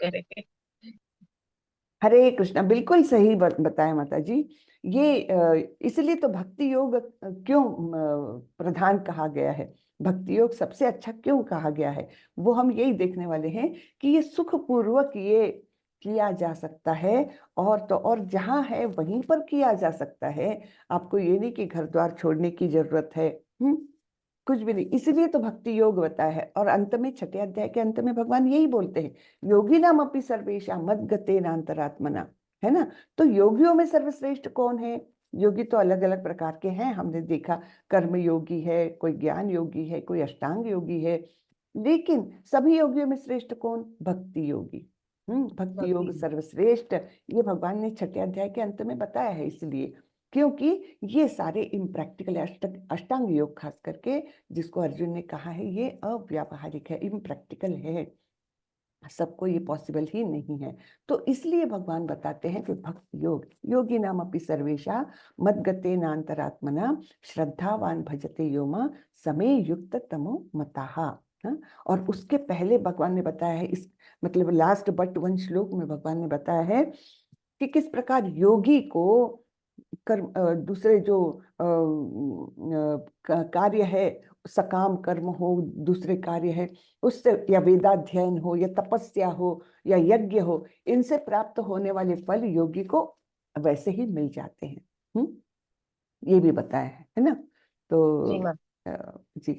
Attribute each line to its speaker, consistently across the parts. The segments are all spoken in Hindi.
Speaker 1: करे।
Speaker 2: हरे कृष्णा, बिल्कुल सही बताया माता जी। ये इसलिए तो भक्ति योग क्यों प्रधान कहा गया है, भक्ति योग सबसे अच्छा क्यों कहा गया है, वो हम यही देखने वाले हैं कि ये सुख पूर्वक ये किया जा सकता है। और तो और जहाँ है वहीं पर किया जा सकता है। आपको ये नहीं कि घर द्वार छोड़ने की जरूरत है। हम्म कुछ भी नहीं, इसीलिए तो भक्ति योग बताया है। और अंत में, छठे अध्याय के अंत में भगवान यही बोलते हैं, योगी नाम अपि सर्वेशा मद गते नांतरात्मना। है ना। तो योगियों में सर्वश्रेष्ठ कौन है? योगी तो अलग अलग प्रकार के हैं, हमने देखा। कर्म योगी है, कोई ज्ञान योगी है, कोई अष्टांग योगी है। लेकिन सभी योगियों में श्रेष्ठ कौन? भक्ति योगी। भक्ति योग
Speaker 1: भक्ति।
Speaker 2: सर्वश्रेष्ठ, ये भगवान ने छठे अध्याय के अंत में बताया है। इसलिए क्योंकि ये सारे इम्प्रैक्टिकल, अष्टांग योग खास करके, जिसको अर्जुन ने कहा है ये अव्यावहारिक है, इम्प्रैक्टिकल है, सबको ये पॉसिबल ही नहीं है। तो इसलिए भगवान बताते हैं कि भक्त योग, योगी नाम अपि सर्वेशा मद्गते नांतरात्मना श्रद्धावान भजते यो मां समे युक्त तमो मताहा। हाँ? और उसके पहले भगवान ने बताया है, इस मतलब लास्ट बट वन श्लोक में भगवान ने बताया है कि किस प्रकार योगी को कर्म, दूसरे जो कार्य है, सकाम कर्म हो, दूसरे कार्य है उससे, या वेदाध्ययन हो, या तपस्या हो, या यज्ञ हो, इनसे प्राप्त होने वाले फल योगी को वैसे ही मिल जाते हैं। ये भी बताया है ना।
Speaker 1: जी
Speaker 2: तो
Speaker 1: माँ।
Speaker 2: जी,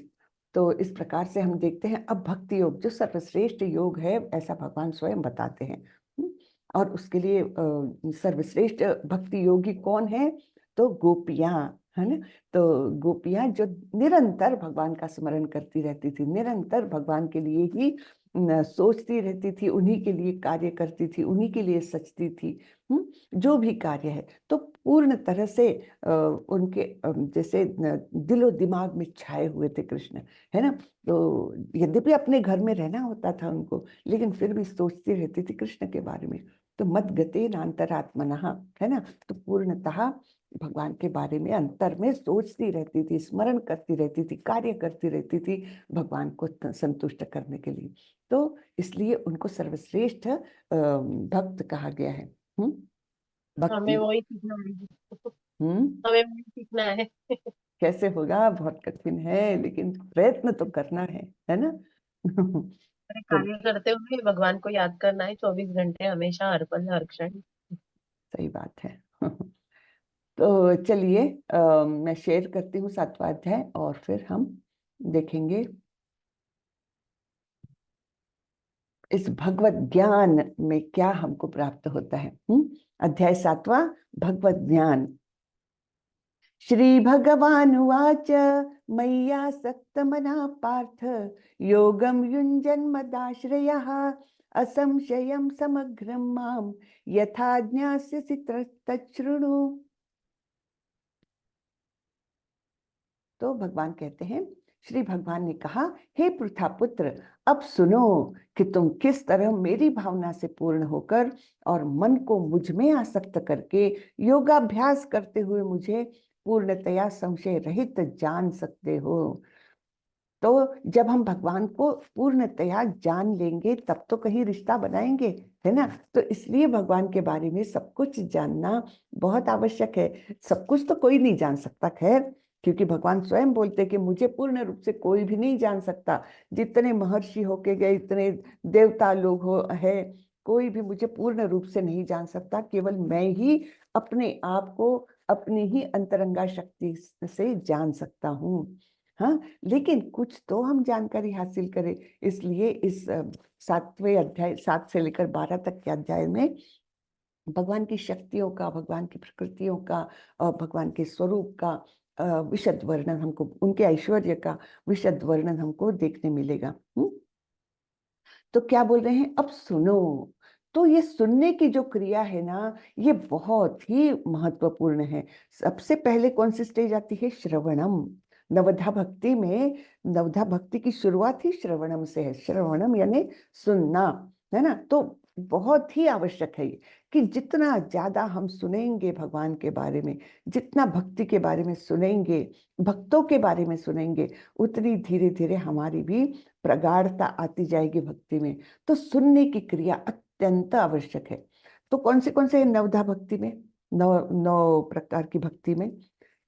Speaker 2: तो इस प्रकार से हम देखते हैं अब भक्ति योग जो सर्वश्रेष्ठ योग है, ऐसा भगवान स्वयं बताते हैं। और उसके लिए सर्वश्रेष्ठ भक्ति योगी कौन है? तो गोपियां, है ना। तो गोपियां जो निरंतर भगवान का स्मरण करती रहती थी, निरंतर भगवान के लिए ही सोचती रहती थी, उन्हीं के लिए कार्य करती थी, उन्हीं के लिए सचती थी। जो भी कार्य है तो पूर्ण तरह से उनके जैसे दिलो दिमाग में छाए हुए थे कृष्ण। है ना। तो यद्यपि अपने घर में रहना होता था उनको, लेकिन फिर भी सोचती रहती थी कृष्ण के बारे में। तो मद गते नांतरात्मनः, है ना। तो पूर्णतः भगवान के बारे में अंतर में सोचती रहती थी, स्मरण करती रहती थी, कार्य करती रहती थी भगवान को संतुष्ट करने के लिए। तो इसलिए उनको सर्वश्रेष्ठ भक्त कहा गया है।
Speaker 1: हमें
Speaker 2: भक्ति।
Speaker 1: वही सीखना है।
Speaker 2: हम्म
Speaker 1: हमें वही सीखना है।
Speaker 2: कैसे होगा? बहुत कठिन है, लेकिन प्रयत्न तो करना है ना।
Speaker 1: अरे
Speaker 2: तो
Speaker 1: कार्य करते हुए भगवान को याद करना है 24 घंटे, हमेशा, हर पल, हर क्षण।
Speaker 2: सही बात है। तो चलिए, मैं शेयर करती हूँ सातवां अध्याय और फिर हम देखेंगे इस भगवत ज्ञान में क्या हमको प्राप्त होता है। अध्याय सातवां, भगवत ज्ञान। श्री भगवानुवाच मय्यासक्तमनः पार्थ योगं युञ्जन्मदाश्रयः असंशयं समग्रं मां यथा ज्ञास्यसि तच्छृणु। तो भगवान कहते हैं, श्री भगवान ने कहा, हे पृथा पुत्र, अब सुनो कि तुम किस तरह मेरी भावना से पूर्ण होकर और मन को मुझ में आसक्त करके योगाभ्यास करते हुए मुझे पूर्णतया संशय रहित जान सकते हो। तो जब हम भगवान को पूर्णतया जान लेंगे तब तो कहीं रिश्ता बनाएंगे, है ना। तो इसलिए भगवान के बारे में सब कुछ जानना बहुत आवश्यक है। सब कुछ तो कोई नहीं जान सकता, खैर, क्योंकि भगवान स्वयं बोलते हैं कि मुझे पूर्ण रूप से कोई भी नहीं जान सकता। जितने महर्षि होके गए, इतने देवता लोग हो है, कोई भी मुझे पूर्ण रूप से नहीं जान सकता। केवल मैं ही अपने आप को अपनी ही अंतरंगा शक्ति से जान सकता हूँ। हाँ, लेकिन कुछ तो हम जानकारी हासिल करें। इसलिए इस सातवें अध्याय, 7 से लेकर 12 तक के अध्याय में भगवान की शक्तियों का, भगवान की प्रकृतियों का और भगवान के स्वरूप का विशद वर्णन हमको, उनके ऐश्वर्य का विशद वर्णन हमको देखने मिलेगा। तो क्या बोल रहे हैं? अब सुनो। तो ये सुनने की जो क्रिया है ना, ये बहुत ही महत्वपूर्ण है। सबसे पहले कौन सी स्टेज आती है? श्रवणम। नवधा भक्ति में, नवधा भक्ति की शुरुआत ही श्रवणम से है। श्रवणम यानी सुनना, है ना। तो बहुत ही आवश्यक है ये, कि जितना ज्यादा हम सुनेंगे भगवान के बारे में, जितना भक्ति के बारे में सुनेंगे, भक्तों के बारे में सुनेंगे, उतनी धीरे धीरे हमारी भी प्रगाढ़ता आती जाएगी भक्ति में। तो सुनने की क्रिया अत्यंत आवश्यक है। तो कौन से नवधा भक्ति में, नौ नौ प्रकार की भक्ति में,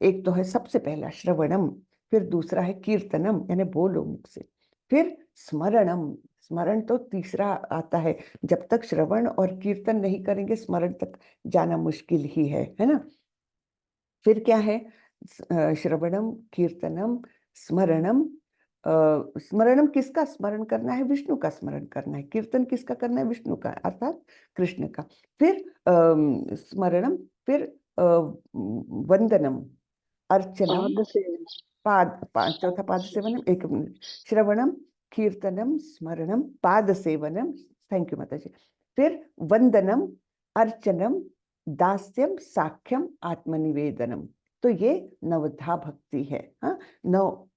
Speaker 2: एक तो है सबसे पहला श्रवणम, फिर दूसरा है कीर्तनम यानी बोलो मुख से, फिर स्मरणम, स्मरण तो तीसरा आता है। जब तक श्रवण और कीर्तन नहीं करेंगे स्मरण तक जाना मुश्किल ही है ना। फिर क्या है, श्रवणम, कीर्तनम, स्मरणम। स्मरणम किसका स्मरण करना है? विष्णु का स्मरण करना है। कीर्तन किसका करना है? विष्णु का अर्थात कृष्ण का। फिर स्मरणम, फिर वंदनम, अर्चनम,
Speaker 3: पाद सेवन।
Speaker 2: चौथा पाद सेवनम, एक मिनट, श्रवणम, कीर्तनम, स्मरणम, पाद सेवनम, थैंक यू माता जी, फिर वंदनम, अर्चनम, दास्यम, साख्यम, आत्मनिवेदनम। तो ये नवधा भक्ति है। हाँ, नौ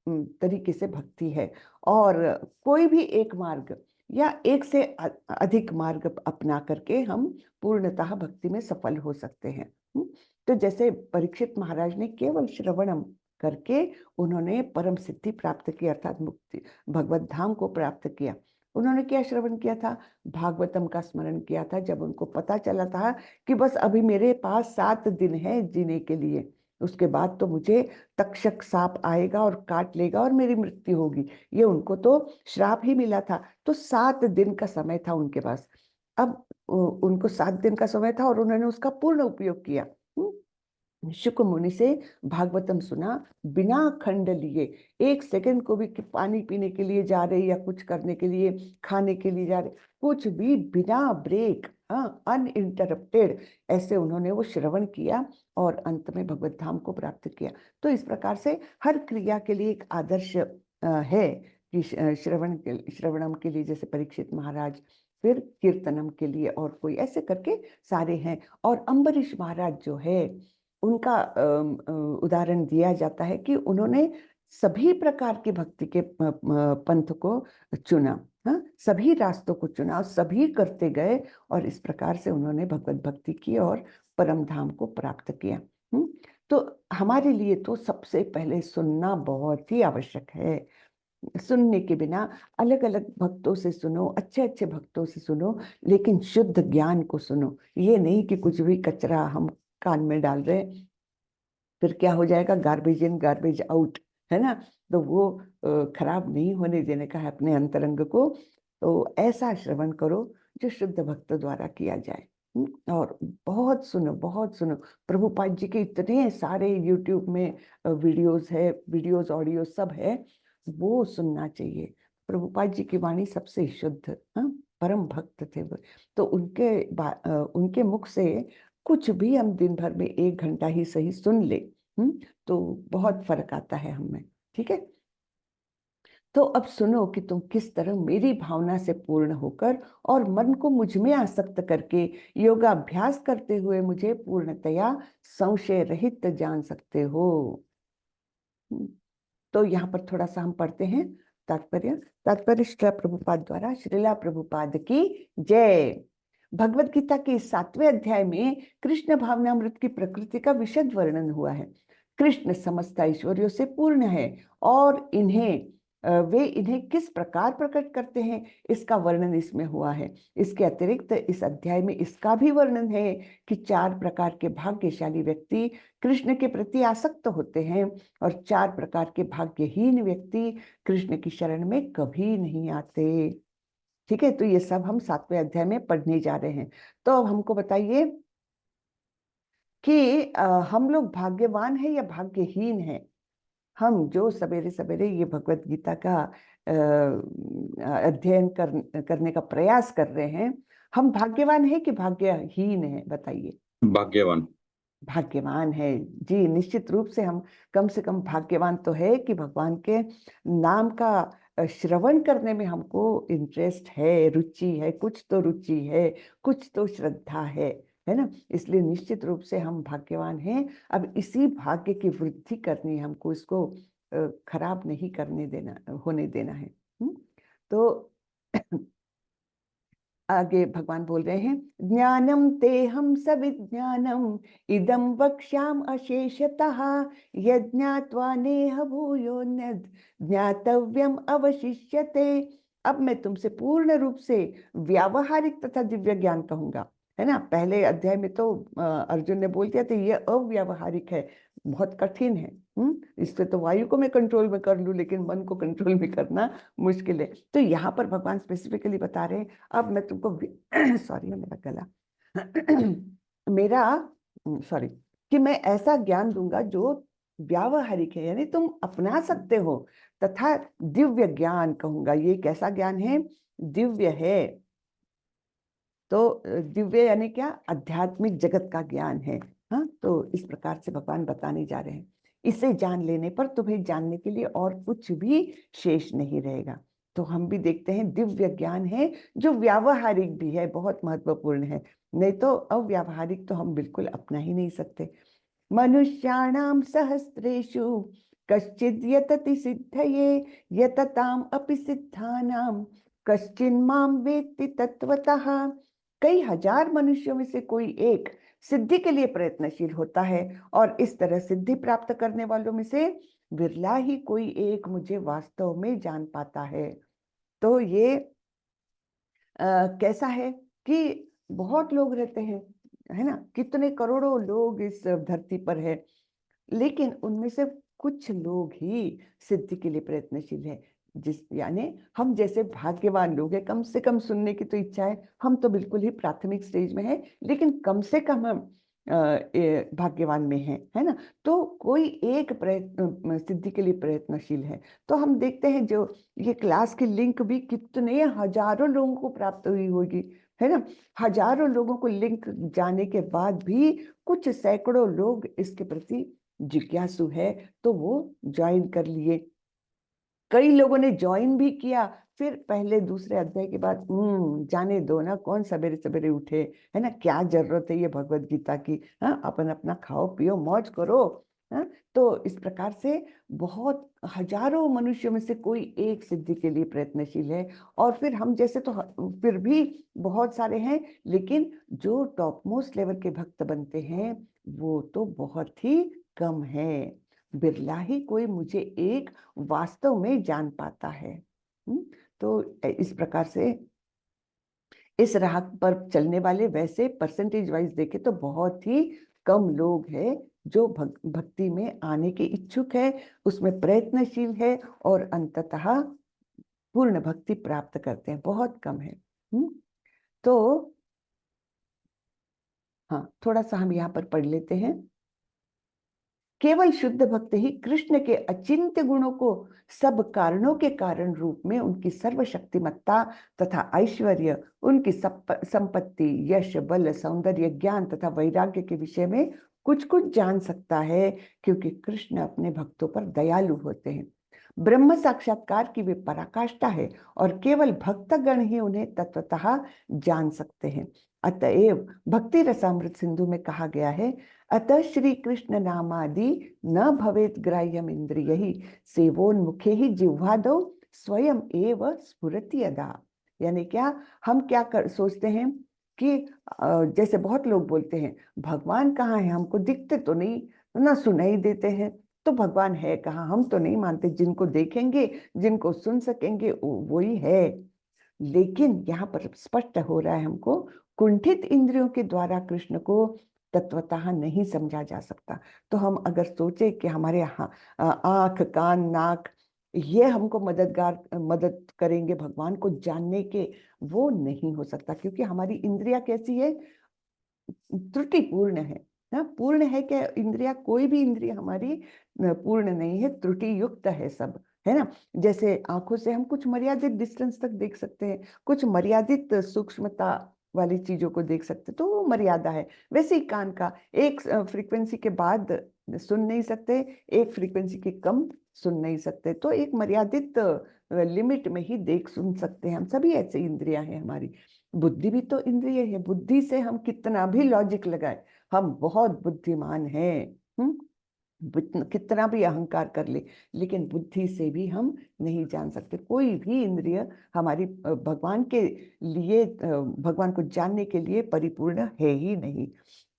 Speaker 2: तरीके से भक्ति है। और कोई भी एक मार्ग या एक से अधिक मार्ग अपना करके हम पूर्णतः भक्ति में सफल हो सकते हैं। तो जैसे परीक्षित महाराज ने केवल श्रवणम करके उन्होंने परम सिद्धि प्राप्त की, अर्थात मुक्ति, भगवत धाम को प्राप्त किया। उन्होंने क्या श्रवण किया था? भागवतम का स्मरण किया था। जब उनको पता चला था कि बस अभी मेरे पास 7 दिन है जीने के लिए, उसके बाद तो मुझे तक्षक सांप आएगा और काट लेगा और मेरी मृत्यु होगी, ये उनको तो श्राप ही मिला था। तो 7 दिन का समय था उनके पास। अब उनको 7 दिन का समय था और उन्होंने उसका पूर्ण उपयोग किया। शुक मुनि से भागवतम सुना बिना खंड लिए। 1 सेकंड को भी कि पानी पीने के लिए जा रहे या कुछ करने के लिए, खाने के लिए जा रहे, कुछ भी बिना ब्रेक, हाँ, अनइंटरप्टेड, ऐसे उन्होंने वो श्रवण किया और अंत में भगवत धाम को प्राप्त किया। तो इस प्रकार से हर क्रिया के लिए एक आदर्श है कि श्रवणम के लिए जैसे परीक्षित महाराज, फिर कीर्तनम के लिए और कोई, ऐसे करके सारे हैं। और अम्बरीश महाराज जो है उनका उदाहरण दिया जाता है कि उन्होंने सभी प्रकार की भक्ति के पंथ को चुना, हाँ, सभी रास्तों को चुना और सभी करते गए और इस प्रकार से उन्होंने भगवत भक्ति की और परम धाम को प्राप्त किया। तो हमारे लिए तो सबसे पहले सुनना बहुत ही आवश्यक है। सुनने के बिना अलग अलग भक्तों से सुनो, अच्छे अच्छे भक्तों से सुनो, लेकिन शुद्ध ज्ञान को सुनो। ये नहीं कि कुछ भी कचरा हम कान में डाल रहे, फिर क्या हो जाएगा, गार्बेज इन गार्बेज आउट, है ना। तो वो खराब नहीं होने देने का है अपने अंतरंग को। तो ऐसा श्रवण करो जो शुद्ध भक्त द्वारा किया जाए। और बहुत सुनो, बहुत सुनो। प्रभुपाद जी के इतने सारे यूट्यूब में वीडियोस है, वीडियोस ऑडियो सब है, वो सुनना चाहिए। प्रभुपाद जी की वाणी सबसे शुद्ध, हाँ, परम भक्त थे वो। तो उनके मुख से कुछ भी हम दिन भर में 1 घंटा ही सही सुन ले, तो बहुत फर्क आता है हमें। ठीक है, तो अब सुनो कि तुम किस तरह मेरी भावना से पूर्ण होकर और मन को मुझ में आसक्त करके योगाभ्यास करते हुए मुझे पूर्णतया संशय रहित जान सकते हो। तो यहाँ पर थोड़ा सा हम पढ़ते हैं तात्पर्य। तात्पर्य श्रीला प्रभुपाद द्वारा। श्रीला प्रभुपाद की जय। भगवत गीता के 7वें अध्याय में कृष्ण भावनामृत की प्रकृति का विशद वर्णन हुआ है। कृष्ण समस्त ऐश्वर्यों से पूर्ण है और वे इन्हें किस प्रकार प्रकट करते हैं इसका वर्णन इसमें हुआ है। इसके अतिरिक्त इस अध्याय में इसका भी वर्णन है कि 4 प्रकार के भाग्यशाली व्यक्ति कृष्ण के प्रति आसक्त होते हैं और 4 प्रकार के भाग्यहीन व्यक्ति कृष्ण की शरण में कभी नहीं आते। ठीक है, तो ये सब हम 7वें अध्याय में पढ़ने जा रहे हैं। तो अब हमको बताइए कि हम लोग भाग्यवान हैं या भाग्यहीन हैं? हम जो सवेरे सवेरे ये भगवत गीता का अध्ययन करने का प्रयास कर रहे हैं, हम भाग्यवान हैं कि भाग्यहीन हैं? बताइए।
Speaker 4: भाग्यवान।
Speaker 2: भाग्यवान है जी, निश्चित रूप से हम कम से कम भाग्यवान तो है कि भगवान के नाम का श्रवण करने में हमको इंटरेस्ट है, रुचि है, कुछ तो रुचि है, कुछ तो श्रद्धा है ना। इसलिए निश्चित रूप से हम भाग्यवान हैं। अब इसी भाग्य की वृद्धि करनी है हमको, इसको खराब नहीं करने देना, होने देना है। तो आगे भगवान बोल रहे हैं, ज्ञानम ते हम सविज्ञानम इदम वक्ष्याम अशेषतः यज्ञात्वा नेह भूयोन्यद् ज्ञातव्यम अवशिष्यते अब मैं तुमसे पूर्ण रूप से व्यावहारिक तथा दिव्य ज्ञान कहूंगा। है ना, पहले अध्याय में तो अर्जुन ने बोल दिया था ये अव्यावहारिक है, बहुत कठिन है। इससे तो वायु को मैं कंट्रोल में कर लूं, लेकिन मन को कंट्रोल में करना मुश्किल है। तो यहाँ पर भगवान स्पेसिफिकली बता रहे हैं, अब मैं तुमको सॉरी मेरा गला मेरा सॉरी, कि मैं ऐसा ज्ञान दूंगा जो व्यावहारिक है, यानी तुम अपना सकते हो, तथा दिव्य ज्ञान कहूंगा। ये कैसा ज्ञान है? दिव्य है। तो दिव्य यानी क्या? आध्यात्मिक जगत का ज्ञान है। हाँ, तो इस प्रकार से भगवान बताने जा रहे हैं, इसे जान लेने पर तुम्हें जानने के लिए और कुछ भी शेष नहीं रहेगा। तो हम भी देखते हैं दिव्य ज्ञान है जो व्यावहारिक भी है, बहुत महत्वपूर्ण है। नहीं तो अव्यावहारिक तो हम बिल्कुल अपना ही नहीं सकते। मनुष्याणाम सहस्रेषु कश्चिद् यतति सिद्धये यतताम अपि सिद्धानाम कश्चिन्माम वेत्ति तत्वतः। कई हजार मनुष्यों में से कोई एक सिद्धि के लिए प्रयत्नशील होता है, और इस तरह सिद्धि प्राप्त करने वालों में से विरला ही कोई एक मुझे वास्तव में जान पाता है। तो ये कैसा है कि बहुत लोग रहते हैं, है ना, कितने करोड़ों लोग इस धरती पर है, लेकिन उनमें से कुछ लोग ही सिद्धि के लिए प्रयत्नशील है। यानी हम जैसे भाग्यवान लोग हैं, कम से कम सुनने की तो इच्छा है, हम तो बिल्कुल ही प्राथमिक स्टेज में है, लेकिन कम से कम हम भाग्यवान में हैं, है ना। तो कोई एक प्रयत्न सिद्धि के लिए प्रयत्नशील है। तो हम देखते हैं जो ये क्लास की लिंक भी कितने हजारों लोगों को प्राप्त हुई होगी, है ना। हजारों लोगों को लिंक जाने के बाद भी कुछ सैकड़ों लोग इसके प्रति जिज्ञासु है, तो वो ज्वाइन कर लिए। कई लोगों ने ज्वाइन भी किया, फिर पहले दूसरे अध्याय के बाद जाने दो ना, कौन सवेरे सवेरे उठे, है ना, क्या जरूरत है ये भगवत गीता की। हाँ, अपन अपना खाओ पियो मौज करो। हाँ, तो इस प्रकार से बहुत हजारों मनुष्यों में से कोई एक सिद्धि के लिए प्रयत्नशील है। और फिर हम जैसे तो फिर भी बहुत सारे हैं, लेकिन जो टॉप मोस्ट लेवल के भक्त बनते हैं वो तो बहुत ही कम है। बिरला ही कोई मुझे एक वास्तव में जान पाता है। तो इस प्रकार से इस राह पर चलने वाले वैसे परसेंटेज वाइज देखे तो बहुत ही कम लोग हैं जो भक्ति में आने के इच्छुक है, उसमें प्रयत्नशील है और अंततः पूर्ण भक्ति प्राप्त करते हैं, बहुत कम है। तो हाँ, थोड़ा सा हम यहाँ पर पढ़ लेते हैं। केवल शुद्ध भक्त ही कृष्ण के अचिंत्य गुणों को सब कारणों के कारण रूप में, उनकी सर्वशक्तिमत्ता तथा ऐश्वर्य, उनकी संपत्ति, यश, बल, सौंदर्य, ज्ञान तथा वैराग्य के विषय में कुछ कुछ जान सकता है, क्योंकि कृष्ण अपने भक्तों पर दयालु होते हैं। ब्रह्म साक्षात्कार की वे पराकाष्ठा है, और केवल भक्तगण ही उन्हें तत्वतः जान सकते हैं। अतएव भक्ति रसामृत सिंधु में कहा गया है, अतः श्री कृष्ण नामादि न भवेत ग्राह्यम इंद्रियहि सेवोन्मुखे ही जिह्वादौ स्वयं एव स्फुरति यदा। यानी क्या, हम क्या सोचते हैं कि जैसे बहुत लोग बोलते हैं भगवान कहाँ है, हमको दिखते तो नहीं, ना सुनाई देते हैं, तो भगवान है कहाँ? हम तो नहीं मानते, जिनको देखेंगे, जिनको सुन सकेंगे वही है। लेकिन यहाँ पर स्पष्ट हो रहा है हमको, कुंठित इंद्रियों के द्वारा कृष्ण को तत्वतः नहीं समझा जा सकता। तो हम अगर सोचे कि हमारे यहाँ आंख, कान, नाक ये हमको मदद करेंगे भगवान को जानने के, वो नहीं हो सकता, क्योंकि हमारी इंद्रिया कैसी है? त्रुटिपूर्ण है ना। पूर्ण है क्या इंद्रिया? कोई भी इंद्रिय हमारी पूर्ण नहीं है, त्रुटि युक्त है सब, है ना। जैसे आंखों से हम कुछ मर्यादित डिस्टेंस तक देख सकते हैं, कुछ मर्यादित सूक्ष्मता वाली चीजों को देख सकते, तो वो मर्यादा है। वैसे ही कान का एक फ्रीक्वेंसी के बाद सुन नहीं सकते, एक फ्रीक्वेंसी के कम सुन नहीं सकते, तो एक मर्यादित लिमिट में ही देख सुन सकते हैं हम सभी। ऐसे इंद्रियां हैं हमारी। बुद्धि भी तो इंद्रिय है, बुद्धि से हम कितना भी लॉजिक लगाए, हम बहुत बुद्धिमान हैं, कितना भी अहंकार कर ले, लेकिन बुद्धि से भी हम नहीं जान सकते। कोई भी इंद्रिय हमारी भगवान के लिए, भगवान को जानने के लिए परिपूर्ण है ही नहीं।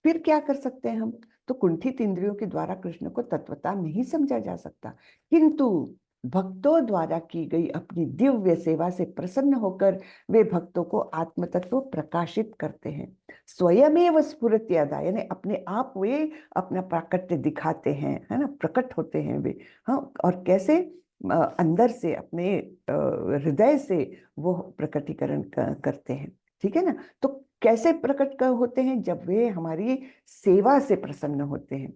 Speaker 2: फिर क्या कर सकते हैं हम? तो कुंठित इंद्रियों के द्वारा कृष्ण को तत्वता नहीं समझा जा सकता, किंतु भक्तों द्वारा की गई अपनी दिव्य सेवा से प्रसन्न होकर वे भक्तों को आत्म तत्व प्रकाशित करते हैं। स्वयमेव स्फुरत्यदा, यानी अपने आप वे अपना प्राकट्य दिखाते हैं, है ना, प्रकट होते हैं वे। हाँ, और कैसे? अंदर से, अपने हृदय से वो प्रकटीकरण करते हैं। ठीक है ना? तो कैसे प्रकट होते हैं? जब वे हमारी सेवा से प्रसन्न होते हैं,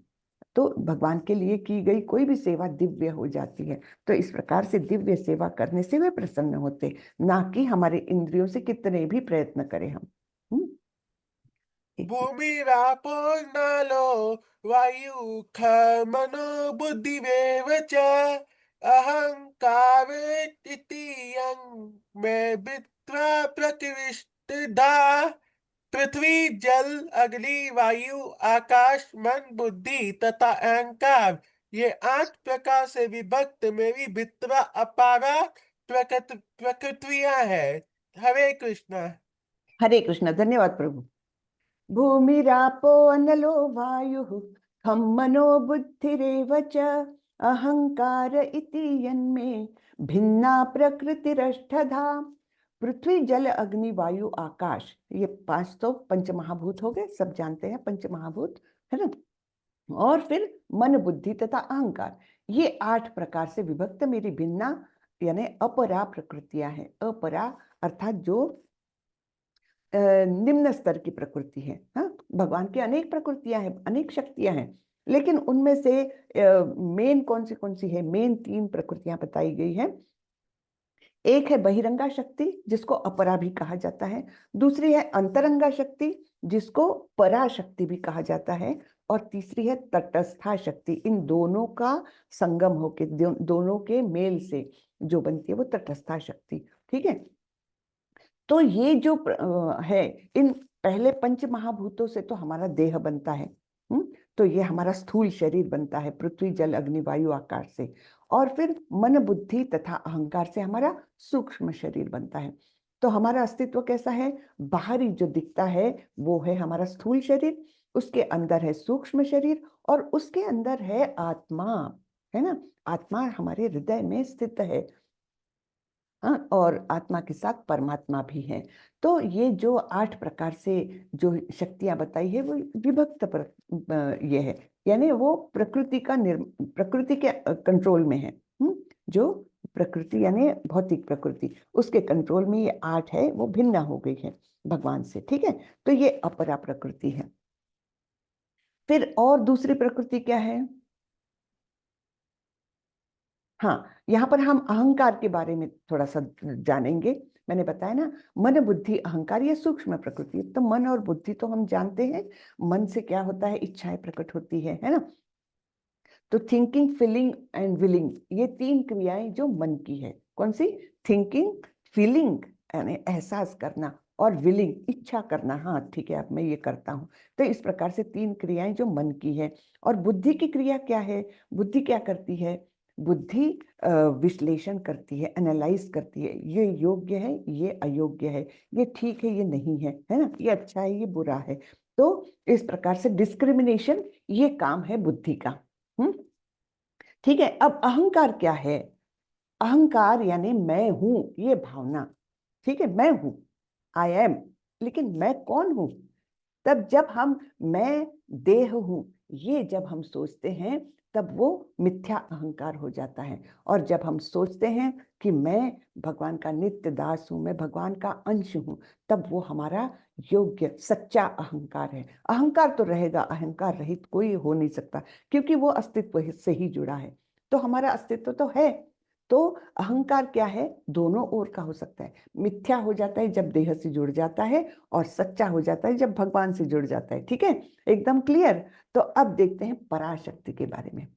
Speaker 2: तो भगवान के लिए की गई कोई भी सेवा दिव्य हो जाती है। तो इस प्रकार से दिव्य सेवा करने से वे प्रसन्न होते, ना कि हमारे इंद्रियों से कितने भी प्रयत्न करें हम। एक
Speaker 3: भूमिरापो नलो वायुर्मनो बुद्धिरेव च अहंकारेति यं मे वित्वा प्रकृतिस्थिता पृथ्वी जल अग्नि वायु आकाश मन बुद्धि तथा अहंकार, ये 8 प्रकार से विभक्त मेरी वित्रा अपारा प्रकृतियां है। हरे कृष्णा।
Speaker 2: हरे कृष्ण। धन्यवाद प्रभु। भूमिरापो अनलो वायुः खं मनो बुद्धिरेव च अहंकार इति यन्मे भिन्ना प्रकृतिरष्टधा। पृथ्वी जल अग्नि वायु आकाश, ये 5 तो पंच महाभूत हो गए, सब जानते हैं पंच महाभूत, है ना। और फिर मन बुद्धि तथा अहंकार, ये 8 प्रकार से विभक्त मेरी भिन्ना यानी अपरा प्रकृतियां हैं। अपरा अर्थात जो निम्न स्तर की प्रकृति है। हाँ, भगवान की अनेक प्रकृतियां हैं, अनेक शक्तियां हैं, लेकिन उनमें से मेन कौन सी है? मेन 3 प्रकृतियां बताई गई हैं। एक है बहिरंगा शक्ति, जिसको अपरा भी कहा जाता है। दूसरी है अंतरंगा शक्ति, जिसको पराशक्ति भी कहा जाता है। और तीसरी है तटस्था शक्ति। इन दोनों का संगम होके, दोनों के मेल से जो बनती है वो तटस्था शक्ति। ठीक है। तो ये जो है, इन पहले पंच महाभूतों से तो हमारा देह बनता है। तो ये हमारा स्थूल शरीर बनता है पृथ्वी जल अग्नि वायु आकाश से। और फिर मन बुद्धि तथा अहंकार से हमारा सूक्ष्म शरीर बनता है। तो हमारा अस्तित्व कैसा है? बाहरी जो दिखता है वो है हमारा स्थूल शरीर, उसके अंदर है सूक्ष्म शरीर, और उसके अंदर है आत्मा, है ना। आत्मा हमारे हृदय में स्थित है। हाँ, और आत्मा के साथ परमात्मा भी है। तो ये जो 8 प्रकार से जो शक्तियां बताई है वो विभक्त ये है, यानी वो प्रकृति के कंट्रोल में है। जो प्रकृति यानी भौतिक प्रकृति, उसके कंट्रोल में ये 8 है, वो भिन्न हो गई है भगवान से। ठीक है। तो ये अपरा प्रकृति है। फिर और दूसरी प्रकृति क्या है? हाँ, यहाँ पर हम अहंकार के बारे में थोड़ा सा जानेंगे। मैंने बताया ना, मन बुद्धि अहंकार ये सूक्ष्म प्रकृति। तो मन और बुद्धि तो हम जानते हैं, मन से क्या होता है? इच्छाएं प्रकट होती है ना। तो थिंकिंग फीलिंग एंड विलिंग, ये 3 क्रियाएं जो मन की है। कौन सी? थिंकिंग, फीलिंग यानी एहसास करना, और विलिंग इच्छा करना। हाँ ठीक है, अब मैं ये करता हूँ। तो इस प्रकार से 3 क्रियाएं जो मन की है। और बुद्धि की क्रिया क्या है? बुद्धि क्या करती है? बुद्धि विश्लेषण करती है, एनालाइज करती है। ये योग्य है, ये अयोग्य है, ये ठीक है, ये नहीं है ना, ये अच्छा है, ये बुरा है। तो इस प्रकार से डिस्क्रिमिनेशन, ये काम है बुद्धि का। ठीक है। अब अहंकार क्या है? अहंकार यानी मैं हूं, ये भावना। ठीक है, मैं हूं, आई एम। लेकिन मैं कौन हूं? तब जब हम मैं देह हूं, ये जब हम सोचते हैं, तब वो मिथ्या अहंकार हो जाता है। और जब हम सोचते हैं कि मैं भगवान का नित्य दास हूं, मैं भगवान का अंश हूं, तब वो हमारा योग्य सच्चा अहंकार है। अहंकार तो रहेगा, अहंकार रहित कोई हो नहीं सकता, क्योंकि वो अस्तित्व से ही जुड़ा है। तो हमारा अस्तित्व तो है। तो अहंकार क्या है? दोनों ओर का हो सकता है। मिथ्या हो जाता है जब देह से जुड़ जाता है, और सच्चा हो जाता है जब भगवान से जुड़ जाता है। ठीक है, एकदम क्लियर। तो अब देखते हैं पराशक्ति के बारे में।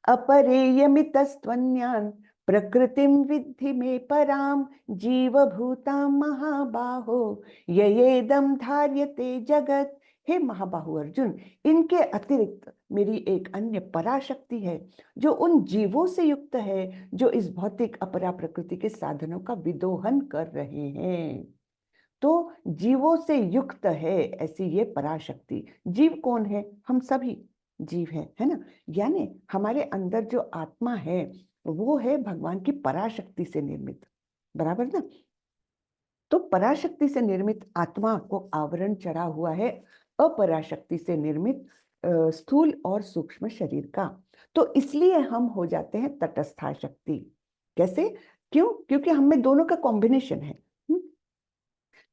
Speaker 2: अपरेयमितस्त्वन्यान् प्रकृतिं विद्धि मे परां जीवभूतां महाबाहो ययेदं धार्यते जगत। हे महाबाहु अर्जुन, इनके अतिरिक्त मेरी एक अन्य पराशक्ति है, जो उन जीवों से युक्त है जो इस भौतिक अपरा प्रकृति के साधनों का विदोहन कर रहे हैं। तो जीवों से युक्त है ऐसी ये पराशक्ति। जीव कौन है? हम सभी। जीव है ना। यानी हमारे अंदर जो आत्मा है वो है भगवान की पराशक्ति से निर्मित, बराबर ना। तो पराशक्ति से निर्मित आत्मा को आवरण चढ़ा हुआ है अपराशक्ति से निर्मित स्थूल और सूक्ष्म शरीर का। तो इसलिए हम हो जाते हैं तटस्था शक्ति। कैसे? क्यों? क्योंकि हम में दोनों का कॉम्बिनेशन है।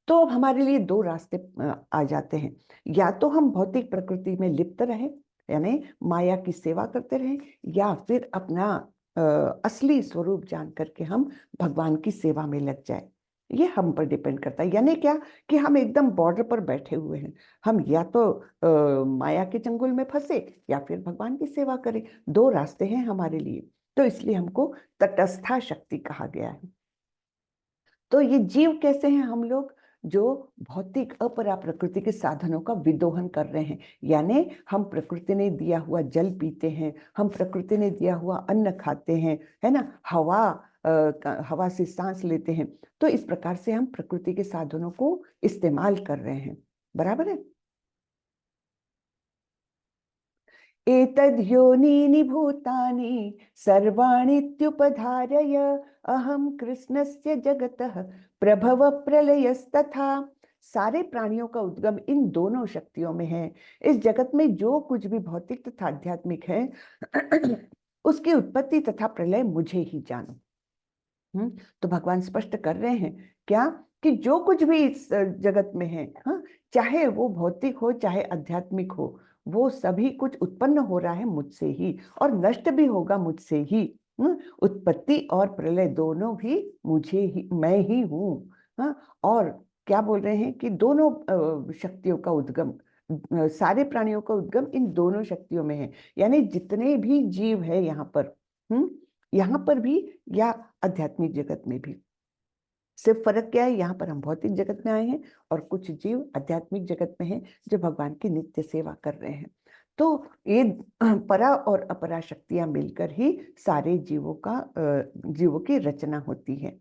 Speaker 2: तो अब हमारे लिए दो रास्ते आ जाते हैं। या तो हम भौतिक प्रकृति में लिप्त रहे, यानी माया की सेवा करते रहे, या फिर अपना असली स्वरूप जान करके हम भगवान की सेवा में लग जाए। ये हम पर डिपेंड करता है। यानी क्या कि हम एकदम बॉर्डर पर बैठे हुए हैं। हम या तो माया के चंगुल में फंसे या फिर भगवान की सेवा करें। दो रास्ते हैं हमारे लिए। तो इसलिए हमको तटस्था शक्ति कहा गया है। तो ये जीव कैसे हैं? हम लोग जो भौतिक अपरा प्रकृति के साधनों का विदोहन कर रहे हैं। यानी हम प्रकृति ने दिया हुआ जल पीते हैं, हम प्रकृति ने दिया हुआ अन्न खाते हैं, है ना, हवा से सांस लेते हैं। तो इस प्रकार से हम प्रकृति के साधनों को इस्तेमाल कर रहे हैं, बराबर है। एतद्योनीनि भूतानि सर्वाणीत्युपधारय अहम कृष्णस्य जगतः प्रभव प्रलयस्तथा। सारे प्राणियों का उद्गम इन दोनों शक्तियों में है। इस जगत में जो कुछ भी भौतिक तथा आध्यात्मिक है उसकी उत्पत्ति तथा प्रलय मुझे ही जानो। तो भगवान स्पष्ट कर रहे हैं क्या कि जो कुछ भी इस जगत में है, हाँ, चाहे वो भौतिक हो चाहे आध्यात्मिक हो, वो सभी कुछ उत्पन्न हो रहा है मुझसे ही और नष्ट भी होगा मुझसे ही। उत्पत्ति और प्रलय दोनों भी मुझे ही, मैं ही हूँ। हाँ, और क्या बोल रहे हैं कि दोनों शक्तियों का उद्गम, सारे प्राणियों का उद्गम इन दोनों शक्तियों में है। यानी जितने भी जीव है यहाँ पर भी या आध्यात्मिक जगत में भी। सिर्फ फर्क क्या है, यहाँ पर हम भौतिक जगत में आए हैं और कुछ जीव आध्यात्मिक जगत में हैं जो भगवान की नित्य सेवा कर रहे हैं। तो ये परा और अपरा शक्तियां मिलकर ही सारे जीवों की रचना होती है।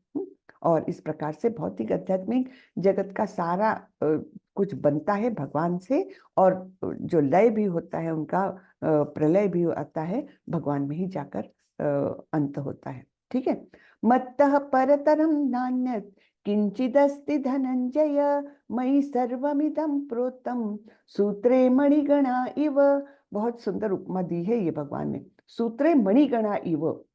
Speaker 2: और इस प्रकार से भौतिक आध्यात्मिक जगत का सारा कुछ बनता है भगवान से, और जो लय भी होता है उनका, प्रलय भी आता है भगवान में ही जाकर अंत होता है। ठीक है। मत्तः परतरं नान्यत् किंचिदस्ति धनंजय मयि सर्वमिदं प्रोतं सूत्रे मणिगणा इव। बहुत सुंदर उपमा दी है ये भगवान ने, सूत्रे मणिगणा इव।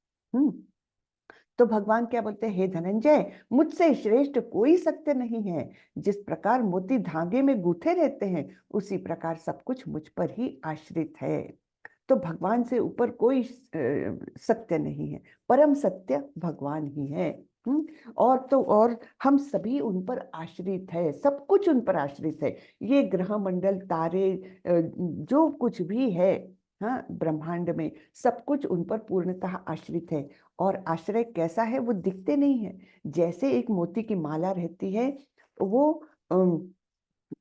Speaker 2: तो भगवान क्या बोलते हैं? हे धनंजय, मुझसे श्रेष्ठ कोई सत्य नहीं है। जिस प्रकार मोती धागे में गूंथे रहते हैं उसी प्रकार सब कुछ मुझ पर ही आश्रित है। तो भगवान से ऊपर कोई सत्य नहीं है, परम सत्य भगवान ही है। और हम सभी उन पर आश्रित है, सब कुछ उन पर आश्रित है। ये ग्रह मंडल, तारे, जो कुछ भी है, हाँ, ब्रह्मांड में सब कुछ उन पर पूर्णतः आश्रित है। और आश्रय कैसा है? वो दिखते नहीं है। जैसे एक मोती की माला रहती है, वो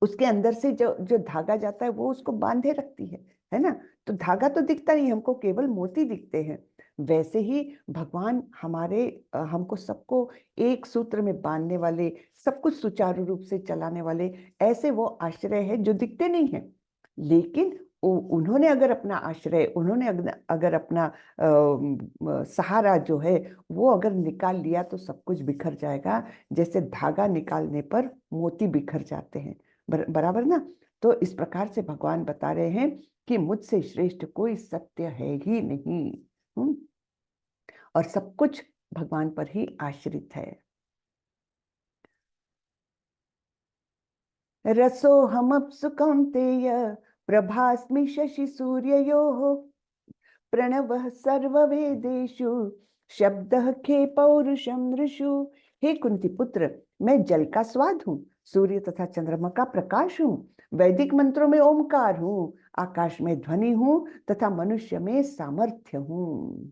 Speaker 2: उसके अंदर से जो जो धागा जाता है वो उसको बांधे रखती है ना। तो धागा तो दिखता नहीं, हमको केवल मोती दिखते हैं। वैसे ही भगवान हमको सबको एक सूत्र में बांधने वाले, सब कुछ सुचारू रूप से चलाने वाले ऐसे वो आश्रय है जो दिखते नहीं है। लेकिन उन्होंने अगर अपना आश्रय, उन्होंने अगर अपना सहारा जो है वो अगर निकाल लिया तो सब कुछ बिखर जाएगा। जैसे धागा निकालने पर मोती बिखर जाते हैं, बराबर ना। तो इस प्रकार से भगवान बता रहे हैं कि मुझसे श्रेष्ठ कोई सत्य है ही नहीं। और सब कुछ भगवान पर ही आश्रित है। रसोऽहमप्सु कौन्तेय प्रभास्मि शशि सूर्ययोः प्रणवः सर्ववेदेषु शब्दः खे पौरुषं नृषु। हे कुंती पुत्र, मैं जल का स्वाद हूँ, सूर्य तथा चंद्रमा का प्रकाश हूँ, वैदिक मंत्रों में ओमकार हूँ, आकाश में ध्वनि हूँ तथा मनुष्य में सामर्थ्य हूँ।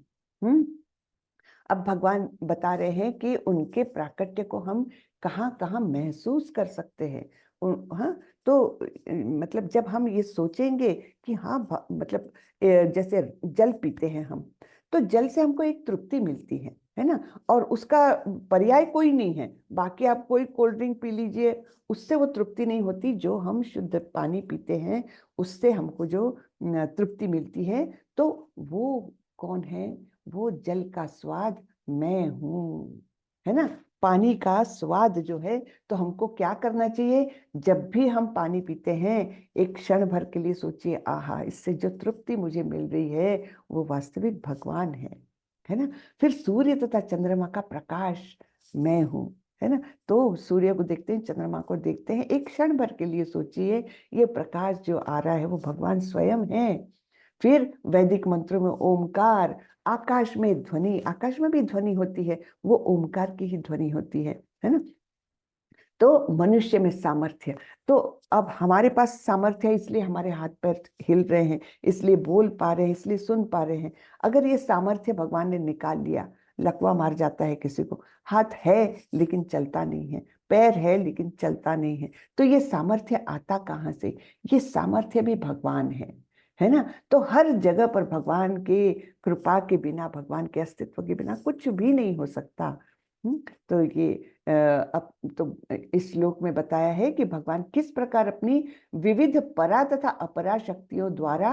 Speaker 2: अब भगवान बता रहे हैं कि उनके प्राकट्य को हम कहाँ कहाँ महसूस कर सकते हैं। हाँ, तो मतलब जब हम ये सोचेंगे कि हाँ, मतलब जैसे जल पीते हैं हम, तो जल से हमको एक तृप्ति मिलती है है ना। और उसका पर्याय कोई नहीं है। बाकी आप कोई कोल्ड ड्रिंक पी लीजिए, उससे वो तृप्ति नहीं होती। जो हम शुद्ध पानी पीते हैं उससे हमको जो तृप्ति मिलती है, तो वो कौन है? वो जल का स्वाद मैं हूँ, है ना। पानी का स्वाद जो है, तो हमको क्या करना चाहिए? जब भी हम पानी पीते हैं, एक क्षण भर के लिए सोचिए, आहा, इससे जो तृप्ति मुझे मिल रही है वो वास्तविक भगवान है ना। फिर सूर्य तथा चंद्रमा का प्रकाश मैं हूँ, है ना। तो सूर्य को देखते हैं, चंद्रमा को देखते हैं, एक क्षण भर के लिए सोचिए, ये प्रकाश जो आ रहा है वो भगवान स्वयं है। फिर वैदिक मंत्रों में ओमकार, आकाश में ध्वनि, आकाश में भी ध्वनि होती है, वो ओमकार की ही ध्वनि होती है ना। तो मनुष्य में सामर्थ्य, तो अब हमारे पास सामर्थ्य है, इसलिए हमारे हाथ पैर हिल रहे हैं, इसलिए बोल पा रहे हैं, इसलिए सुन पा रहे हैं। अगर ये सामर्थ्य भगवान ने निकाल लिया, लकवा मार जाता है किसी को, हाथ है लेकिन चलता नहीं है, पैर है लेकिन चलता नहीं है, तो ये सामर्थ्य आता कहाँ से? ये सामर्थ्य भी भगवान है ना। तो हर जगह पर भगवान के कृपा के बिना, भगवान के अस्तित्व के बिना कुछ भी नहीं हो सकता। तो ये अब तो इस श्लोक में बताया है कि भगवान किस प्रकार अपनी विविध परा तथा अपरा शक्तियों द्वारा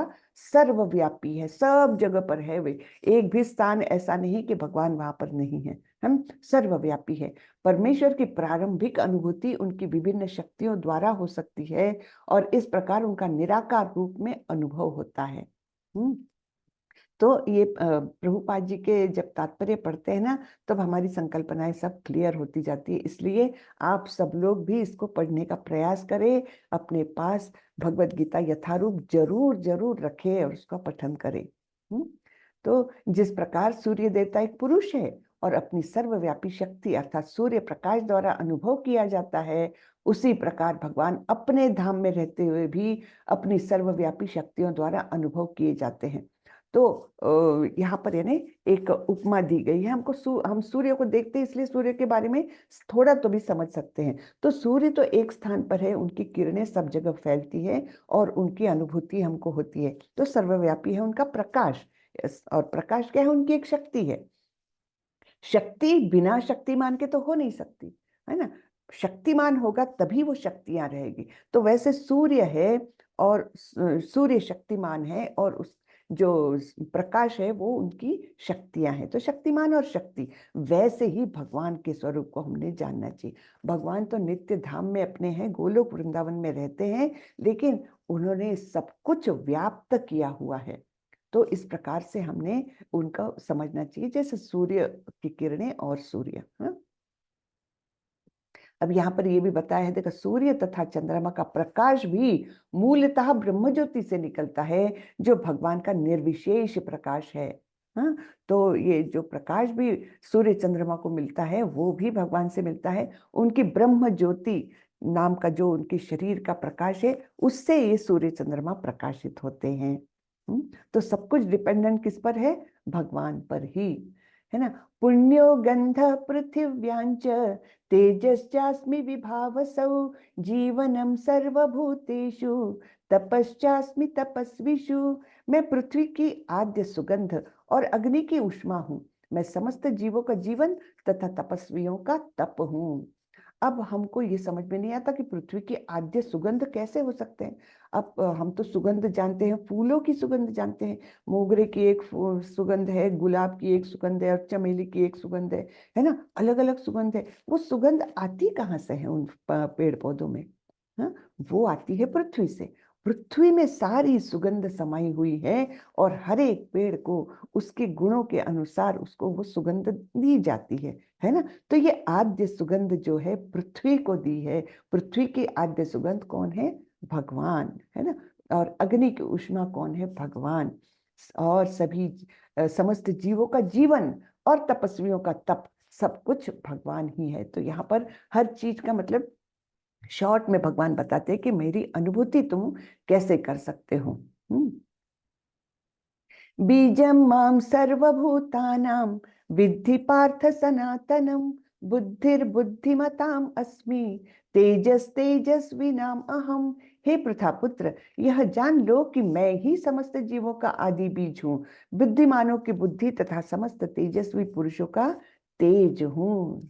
Speaker 2: सर्वव्यापी है, सब जगह पर है। वे एक भी स्थान ऐसा नहीं कि भगवान वहां पर नहीं है, हम सर्वव्यापी है। परमेश्वर की प्रारंभिक अनुभूति उनकी विभिन्न शक्तियों द्वारा हो सकती है, और इस प्रकार उनका निराकार रूप में अनुभव होता है। तो ये प्रभुपाद जी के जब तात्पर्य पढ़ते हैं ना, तब हमारी संकल्पनाएं सब क्लियर होती जाती है। इसलिए आप सब लोग भी इसको पढ़ने का प्रयास करें, अपने पास भगवत गीता यथारूप जरूर जरूर रखें और उसका पठन करें। तो जिस प्रकार सूर्य देवता एक पुरुष है और अपनी सर्वव्यापी शक्ति अर्थात सूर्य प्रकाश द्वारा अनुभव किया जाता है, उसी प्रकार भगवान अपने धाम में रहते हुए भी अपनी सर्वव्यापी शक्तियों द्वारा अनुभव किए जाते हैं। तो यहाँ पर यानी एक उपमा दी गई है हमको। हम सूर्य को देखते हैं, इसलिए सूर्य के बारे में थोड़ा तो भी समझ सकते हैं। तो सूर्य तो एक स्थान पर है, उनकी किरणें सब जगह फैलती है और उनकी अनुभूति हमको होती है। तो सर्वव्यापी है उनका प्रकाश, और प्रकाश क्या है? उनकी एक शक्ति है। शक्ति बिना शक्तिमान के तो हो नहीं सकती, है ना। शक्तिमान होगा तभी वो शक्तियां रहेगी। तो वैसे सूर्य है और सूर्य शक्तिमान है, और उस जो प्रकाश है वो उनकी शक्तियां हैं। तो शक्तिमान और शक्ति, वैसे ही भगवान के स्वरूप को हमने जानना चाहिए। भगवान तो नित्य धाम में अपने हैं, गोलोक वृंदावन में रहते हैं, लेकिन उन्होंने सब कुछ व्याप्त किया हुआ है। तो इस प्रकार से हमने उनका समझना चाहिए, जैसे सूर्य की किरणें और सूर्य। अब यहाँ पर ये भी बताया है, देखो, सूर्य तथा चंद्रमा का प्रकाश भी मूलतः ब्रह्म ज्योति से निकलता है, जो भगवान का निर्विशेष प्रकाश है। हाँ, तो ये जो प्रकाश भी सूर्य चंद्रमा को मिलता है वो भी भगवान से मिलता है। उनकी ब्रह्म ज्योति नाम का जो उनके शरीर का प्रकाश है, उससे ये सूर्य चंद्रमा प्रकाशित होते हैं। तो सब कुछ डिपेंडेंट किस पर है? भगवान पर ही, है ना। पुण्यो गंध पृथिव्यांच तेजश्चास्मि विभावसौ जीवनम सर्वभूतेषु तपश्चास्मि तपस्विषु। मैं पृथ्वी की आद्य सुगंध और अग्नि की उष्मा हूँ। मैं समस्त जीवों का जीवन तथा तपस्वियों का तप हूँ। अब हमको ये समझ में नहीं आता कि पृथ्वी की आद्य सुगंध कैसे हो सकते हैं। अब हम तो सुगंध जानते हैं, फूलों की सुगंध जानते हैं। मोगरे की एक सुगंध है, गुलाब की एक सुगंध है, और चमेली की एक सुगंध है ना। अलग अलग सुगंध है। वो सुगंध आती कहाँ से है उन पेड़ पौधों में? हाँ, वो आती है पृथ्वी से। पृथ्वी में सारी सुगंध समाई हुई है, और हर एक पेड़ को उसके गुणों के अनुसार उसको वो सुगंध दी जाती है ना। तो ये आद्य सुगंध जो है पृथ्वी को दी है। पृथ्वी की आद्य सुगंध कौन है? भगवान, है ना। और अग्नि की उष्मा कौन है? भगवान। और सभी समस्त जीवों का जीवन और तपस्वियों का तप, सब कुछ भगवान ही है। तो यहाँ पर हर चीज का मतलब शॉर्ट में भगवान बताते हैं कि मेरी अनुभूति तुम कैसे कर सकते हो। बीजम माम सर्वभूतानां विद्धि पार्थ सनातनम बुद्धिर्बुद्धिमताम अस्मि तेजस तेजस्विनाम अहम। हे पृथापुत्र, यह जान लो कि मैं ही समस्त जीवों का आदि बीज हूँ, बुद्धिमानों की बुद्धि तथा समस्त तेजस्वी पुरुषों का तेज हूँ।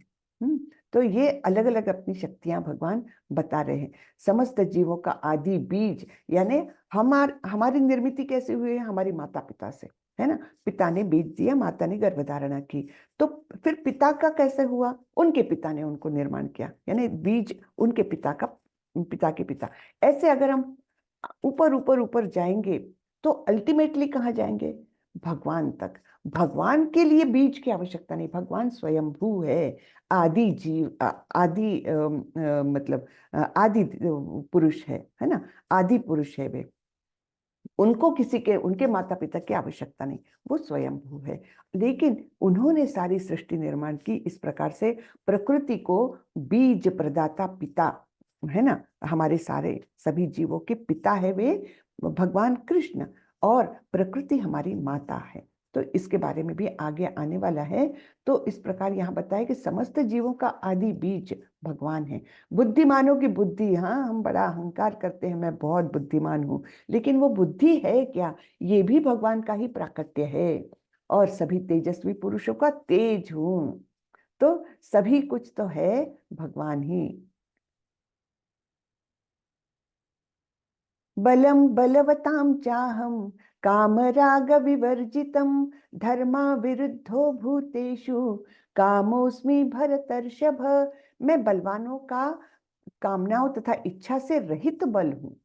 Speaker 2: तो ये अलग अलग अपनी शक्तियां भगवान बता रहे हैं। समस्त जीवों का आदि बीज, यानी हमारी निर्मित कैसे हुई है? हमारी माता पिता से, है ना। पिता ने बीज दिया, माता ने गर्भधारणा की, तो फिर पिता का कैसे हुआ? उनके पिता ने उनको निर्माण किया, यानी बीज उनके पिता का, पिता के पिता। ऐसे अगर हम ऊपर ऊपर ऊपर जाएंगे तो अल्टीमेटली कहाँ जाएंगे? भगवान तक। भगवान के लिए बीज की आवश्यकता नहीं, भगवान स्वयंभू है, आदि जीव, आदि मतलब आदि पुरुष है ना, आदि पुरुष है वे। उनको किसी के, उनके माता पिता की आवश्यकता नहीं, वो स्वयंभू है। लेकिन उन्होंने सारी सृष्टि निर्माण की इस प्रकार से, प्रकृति को बीज प्रदाता पिता, है ना, हमारे सारे सभी जीवों के पिता है वे भगवान कृष्ण, और प्रकृति हमारी माता है। तो इसके बारे में भी आगे आने वाला है। तो इस प्रकार यहाँ बताया कि समस्त जीवों का आदि बीज भगवान है। बुद्धिमानों की बुद्धि, हाँ, हम बड़ा अहंकार करते हैं, मैं बहुत बुद्धिमान हूँ, लेकिन वो बुद्धि है क्या? ये भी भगवान का ही प्राकट्य है। और सभी तेजस्वी पुरुषों का तेज हूँ। तो सभी कुछ तो है भगवान ही। बलम बलवतां चाहम कामराग विवर्जितम धर्मा विरुद्धो भूतेषु कामोस्मि भरतर्षभ। मैं बलवानों का कामनाओं तथा इच्छा से रहित बल हूँ।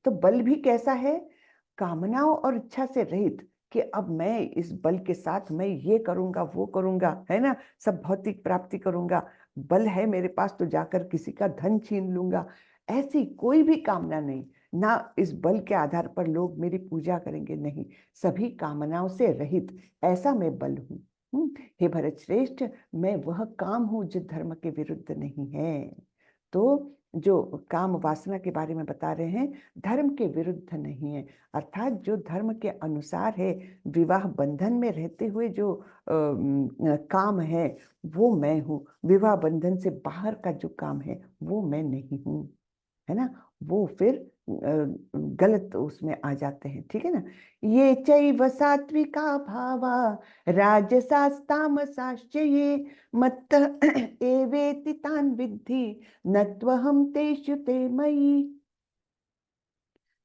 Speaker 2: तो बल भी कैसा है? कामनाओं और इच्छा से रहित, कि अब मैं इस बल के साथ मैं ये करूंगा वो करूंगा, है ना, सब भौतिक प्राप्ति करूंगा। बल है मेरे पास तो जाकर किसी का धन छीन लूंगा, ऐसी कोई भी कामना नहीं। ना इस बल के आधार पर लोग मेरी पूजा करेंगे, नहीं, सभी कामनाओं से रहित, ऐसा मैं बल हूँ। हे भरत श्रेष्ठ, मैं वह काम हूँ जो धर्म के विरुद्ध नहीं है। तो जो काम वासना के बारे में बता रहे हैं, धर्म के विरुद्ध नहीं है, अर्थात जो धर्म के अनुसार है, विवाह बंधन में रहते हुए जो काम है वो मैं हूँ। विवाह बंधन से बाहर का जो काम है वो मैं नहीं हूँ, है ना। वो फिर गलत उसमें आ जाते हैं, ठीक है ना। ये चैव सात्विका भावा राजसास्तामसाश्च ये मत्त एवेति तान् विद्धि न त्वहं तेषु ते मयि।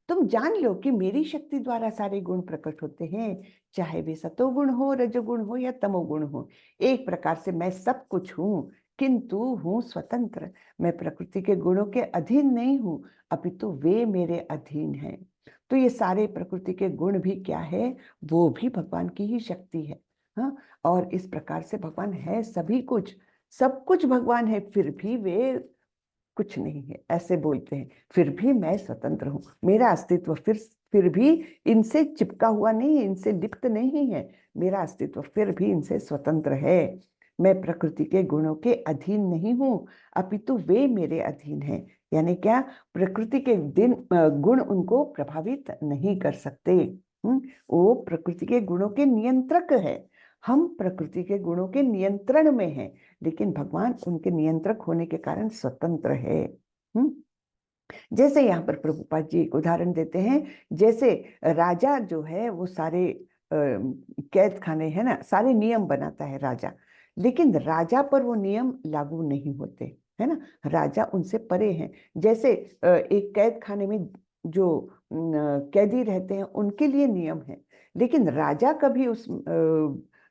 Speaker 2: तुम जान लो कि मेरी शक्ति द्वारा सारे गुण प्रकट होते हैं, चाहे वे सतोगुण हो, रजोगुण हो या तमोगुण हो। एक प्रकार से मैं सब कुछ हूँ, किंतु हूँ स्वतंत्र। मैं प्रकृति के गुणों के अधीन नहीं हूँ, अपितु वे मेरे अधीन हैं। तो ये सारे प्रकृति के गुण भी क्या है? वो भी भगवान की ही शक्ति है। हाँ, और इस प्रकार से भगवान है सभी कुछ, सब कुछ भगवान है, फिर भी वे कुछ नहीं है, ऐसे बोलते हैं। फिर भी मैं स्वतंत्र हूँ, मेरा अस्तित्व फिर भी इनसे चिपका हुआ नहीं है, इनसे लिप्त नहीं है। मेरा अस्तित्व फिर भी इनसे स्वतंत्र है। मैं प्रकृति के गुणों के अधीन नहीं हूँ, अपितु वे मेरे अधीन हैं। यानी क्या? प्रकृति के गुण उनको प्रभावित नहीं कर सकते। वो प्रकृति के गुणों के नियंत्रक है, हम प्रकृति के गुणों के नियंत्रण में हैं, लेकिन भगवान उनके नियंत्रक होने के कारण स्वतंत्र है। जैसे यहाँ पर प्रभुपाद जी एक उदाहरण देते हैं, जैसे राजा जो है वो सारे कैद खाने, है ना, सारे नियम बनाता है राजा, लेकिन राजा पर वो नियम लागू नहीं होते, है ना। राजा उनसे परे हैं। जैसे एक कैद खाने में जो कैदी रहते हैं उनके लिए नियम है, लेकिन राजा कभी उस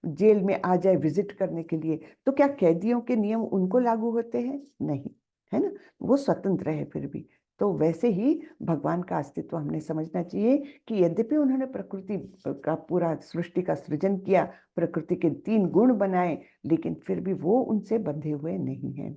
Speaker 2: जेल में आ जाए विजिट करने के लिए, तो क्या कैदियों के नियम उनको लागू होते हैं? नहीं, है ना, वो स्वतंत्र है फिर भी। तो वैसे ही भगवान का अस्तित्व हमने समझना चाहिए कि यद्यपि उन्होंने प्रकृति का पूरा सृष्टि का सृजन किया, प्रकृति के 3 गुण बनाए, लेकिन फिर भी वो उनसे बंधे हुए नहीं हैं।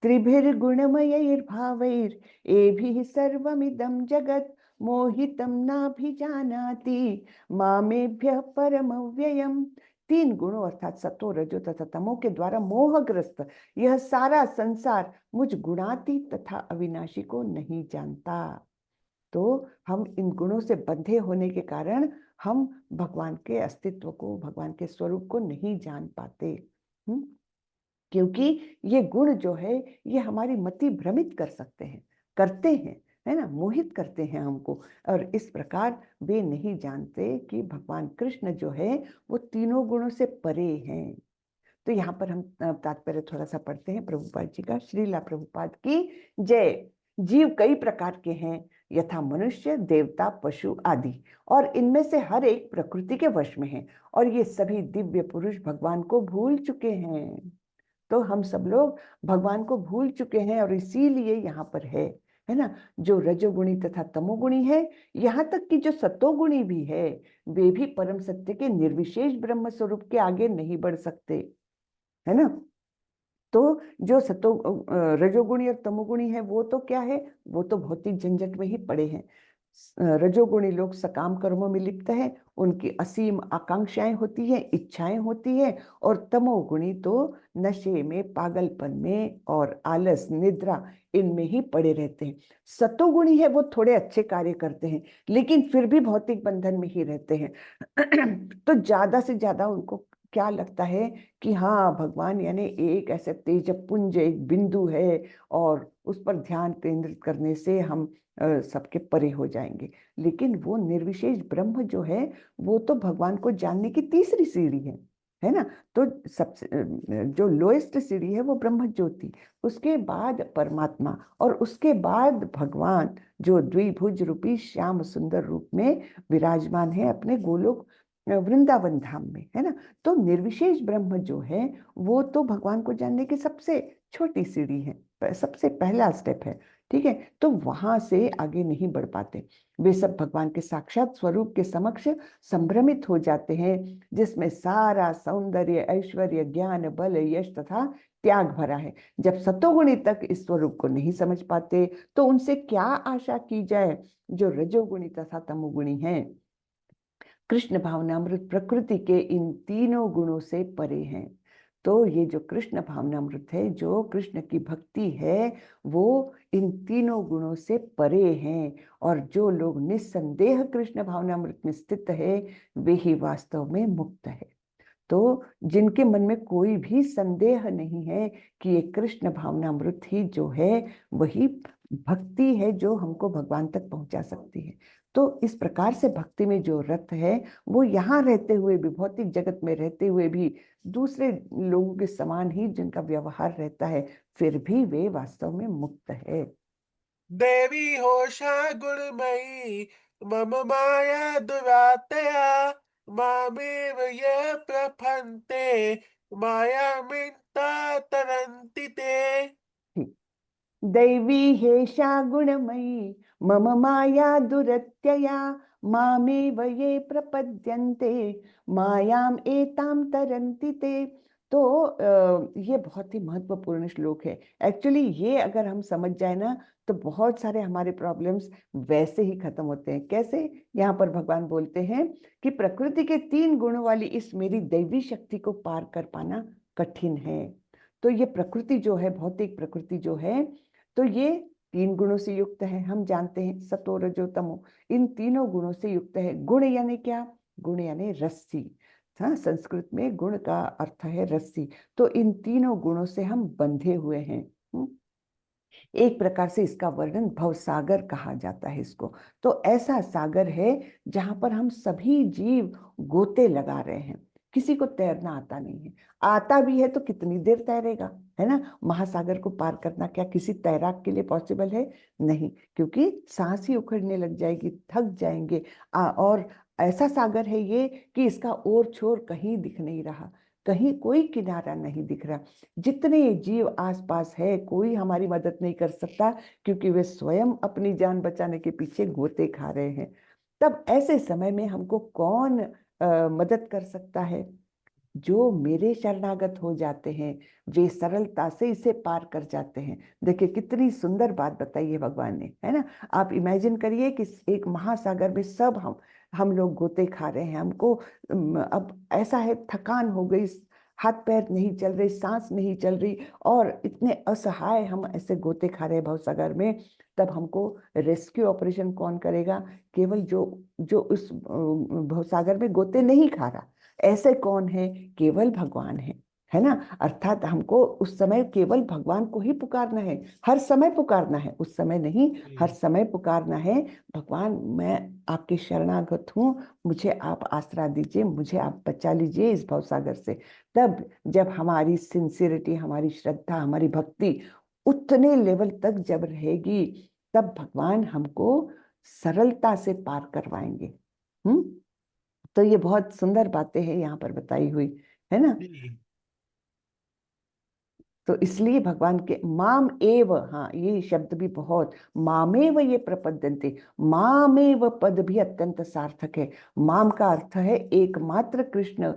Speaker 2: त्रिभिर्गुणमयैर्भावैर् एभिः सर्वमिदं जगत् मोहितं नाभिजानाति मामेभ्यः परमव्ययम्। 3 गुणों अर्थात सतो रजो तथा तमो के द्वारा मोहग्रस्त यह सारा संसार मुझ गुणातीत तथा अविनाशी को नहीं जानता। तो हम इन गुणों से बंधे होने के कारण हम भगवान के अस्तित्व को, भगवान के स्वरूप को नहीं जान पाते। क्योंकि ये गुण जो है ये हमारी मति भ्रमित कर सकते हैं, करते हैं, है ना, मोहित करते हैं हमको। और इस प्रकार वे नहीं जानते कि भगवान कृष्ण जो है वो तीनों गुणों से परे हैं। तो यहाँ पर हम तात्पर्य थोड़ा सा पढ़ते हैं प्रभुपाद जी का। श्रीला प्रभुपाद की जय। जीव कई प्रकार के हैं, यथा मनुष्य, देवता, पशु आदि, और इनमें से हर एक प्रकृति के वश में है, और ये सभी दिव्य पुरुष भगवान को भूल चुके हैं। तो हम सब लोग भगवान को भूल चुके हैं, और इसीलिए यहाँ पर है ना, जो रजोगुणी तथा तमोगुणी है, यहाँ तक कि जो सतोगुणी भी है, वे भी परम सत्य के निर्विशेष ब्रह्म स्वरूप के आगे नहीं बढ़ सकते, है ना। तो जो रजोगुणी और तमोगुणी है, वो तो क्या है, वो तो भौतिक झंझट में ही पड़े हैं। रजोगुणी लोग सकाम कर्मों में लिप्त हैं, उनकी असीम आकांक्षाएं होती हैं, इच्छाएं होती हैं, और तमोगुणी तो नशे में, पागलपन में और आलस, निद्रा, इनमें ही पड़े रहते हैं। सतोगुणी है, वो थोड़े अच्छे कार्य करते हैं, लेकिन फिर भी भौतिक बंधन में ही रहते हैं। तो ज्यादा से ज्यादा उनको क्या लगता है कि हाँ, भगवान यानी एक ऐसे तेजपुंज, एक बिंदु है, और उस पर ध्यान केंद्रित करने से हम सबके परे हो जाएंगे। लेकिन वो निर्विशेष ब्रह्म जो है, वो तो भगवान को जानने की तीसरी सीढ़ी है ना। तो सबसे जो लोएस्ट सीढ़ी है वो ब्रह्म ज्योति, उसके बाद परमात्मा, और उसके बाद भगवान जो द्विभुज रूपी श्याम सुंदर रूप में विराजमान है अपने गोलोक वृंदावन धाम में, है ना। तो निर्विशेष ब्रह्म जो है, वो तो भगवान को जानने की सबसे छोटी सीढ़ी है, सबसे पहला स्टेप है, ठीक है। तो वहां से आगे नहीं बढ़ पाते। वे सब भगवान के साक्षात स्वरूप के समक्ष संभ्रमित हो जाते हैं, जिसमें सारा सौंदर्य, ऐश्वर्य, ज्ञान, बल, यश तथा त्याग भरा है। जब सतोगुणी तक इस स्वरूप को नहीं समझ पाते, तो उनसे क्या आशा की जाए जो रजोगुणी तथा तमोगुणी हैं। कृष्ण भावनामृत प्रकृति के इन तीनों गुणों से परे हैं। तो ये जो कृष्ण भावनामृत है, जो कृष्ण की भक्ति है, वो इन तीनों गुणों से परे हैं, और जो लोग निस्संदेह कृष्ण भावनामृत में स्थित है, वे ही वास्तव में मुक्त है। तो जिनके मन में कोई भी संदेह नहीं है कि ये कृष्ण भावनामृत ही जो है, वही भक्ति है जो हमको भगवान तक पहुंचा सकती है। तो इस प्रकार से भक्ति में जो रत है, वो यहाँ रहते हुए भी, भौतिक जगत में रहते हुए भी, दूसरे लोगों के समान ही जिनका व्यवहार रहता है, फिर भी वे वास्तव में मुक्त है।
Speaker 3: देवी होशा गुणमयी मम माया दुरातया मामेव ये प्रफन्ते मायामिता तरन्ति ते।
Speaker 2: दैवी हेषा गुणमयी मम माया दुरत्यया मामेव ये प्रपद्यन्ते मायाम एताम तरन्ति ते। तो ये बहुत ही महत्वपूर्ण श्लोक है। एक्चुअली ये अगर हम समझ जाए ना, तो बहुत सारे हमारे प्रॉब्लम्स वैसे ही खत्म होते हैं। कैसे? यहाँ पर भगवान बोलते हैं कि प्रकृति के 3 गुणों वाली इस मेरी दैवी शक्ति को पार कर पाना कठिन है। तो ये प्रकृति जो है, भौतिक प्रकृति जो है, तो ये 3 गुणों से युक्त है। हम जानते हैं सतो रजो तमो, इन तीनों गुणों से युक्त है। गुण यानी क्या? गुण यानी रस्सी। हाँ, संस्कृत में गुण का अर्थ है रस्सी। तो इन तीनों गुणों से हम बंधे हुए हैं। एक प्रकार से इसका वर्णन भवसागर कहा जाता है इसको। तो ऐसा सागर है जहां पर हम सभी जीव गोते लगा रहे हैं। किसी को तैरना आता नहीं है, आता भी है तो कितनी देर तैरेगा, है ना। महासागर को पार करना क्या किसी तैराक के लिए पॉसिबल है? नहीं, क्योंकि सांस ही उखड़ने लग जाएगी, थक जाएंगे। और ऐसा सागर है ये कि इसका ओर छोर कहीं दिख नहीं रहा, कहीं कोई किनारा नहीं दिख रहा। जितने जीव आसपास है, कोई हमारी मदद नहीं कर सकता, क्योंकि वे स्वयं अपनी जान बचाने के पीछे गोते खा रहे हैं। तब ऐसे समय में हमको कौन मदद कर सकता है? जो मेरे शरणागत हो जाते हैं, वे सरलता से इसे पार कर जाते हैं। देखिए कितनी सुंदर बात बताई है भगवान ने, है ना। आप इमेजिन करिए कि एक महासागर में सब हम लोग गोते खा रहे हैं। हमको अब ऐसा है, थकान हो गई, हाथ पैर नहीं चल रही, सांस नहीं चल रही, और इतने असहाय हम ऐसे गोते खा रहे हैं भवसागर में। तब हमको रेस्क्यू ऑपरेशन कौन करेगा? केवल जो जो उस भवसागर में गोते नहीं खा रहा, ऐसे कौन है? केवल भगवान है है ना। अर्थात हमको उस समय केवल भगवान को ही पुकारना है, हर समय पुकारना है, उस समय नहीं, हर समय पुकारना है। भगवान मैं आपके शरणागत हूँ, मुझे आप आसरा दीजिए, मुझे आप बचा लीजिए इस भवसागर से। तब जब हमारी सिंसियरिटी, हमारी श्रद्धा, हमारी भक्ति उतने लेवल तक जब रहेगी, तब भगवान हमको सरलता से पार करवाएंगे। तो ये बहुत सुंदर बातें हैं यहाँ पर बताई हुई, है ना।
Speaker 3: जी
Speaker 2: तो इसलिए भगवान के माम एव, हाँ ये शब्द भी बहुत, मामेव ये प्रपद्यन्ते, मामेव पद भी अत्यंत सार्थक है। माम का अर्थ है एकमात्र कृष्ण,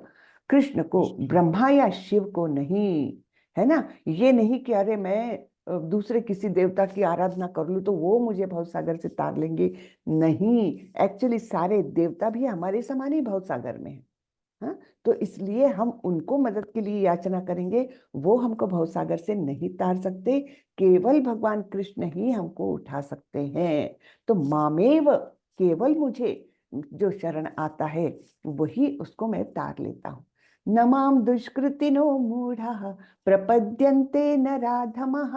Speaker 2: कृष्ण को,
Speaker 3: कृष्ण
Speaker 2: ब्रह्मा या शिव को नहीं, है ना। ये नहीं कि अरे मैं दूसरे किसी देवता की आराधना कर लूं तो वो मुझे भवसागर से तार लेंगे, नहीं। एक्चुअली सारे देवता भी हमारे समान ही भवसागर में है। हाँ, तो इसलिए हम उनको मदद के लिए याचना करेंगे, वो हमको भवसागर से नहीं तार सकते, केवल भगवान कृष्ण ही हमको उठा सकते हैं। तो मामेव, केवल मुझे जो शरण आता है वही उसको मैं तार लेता हूँ। नमाम दुष्कृतिनो मूढ़ा प्रपद्यन्ते नराधमः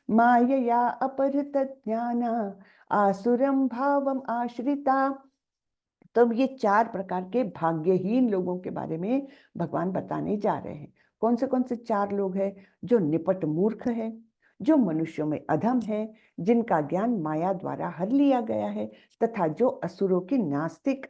Speaker 2: मायया अपहृत ज्ञाना आसुरम भावम आश्रिता। तो ये 4 प्रकार के भाग्यहीन लोगों के बारे में भगवान बताने जा रहे हैं। कौन से 4 लोग हैं? जो निपट मूर्ख है, जो मनुष्यों में अधम है, जिनका ज्ञान माया द्वारा हर लिया गया है, तथा जो असुरों की नास्तिक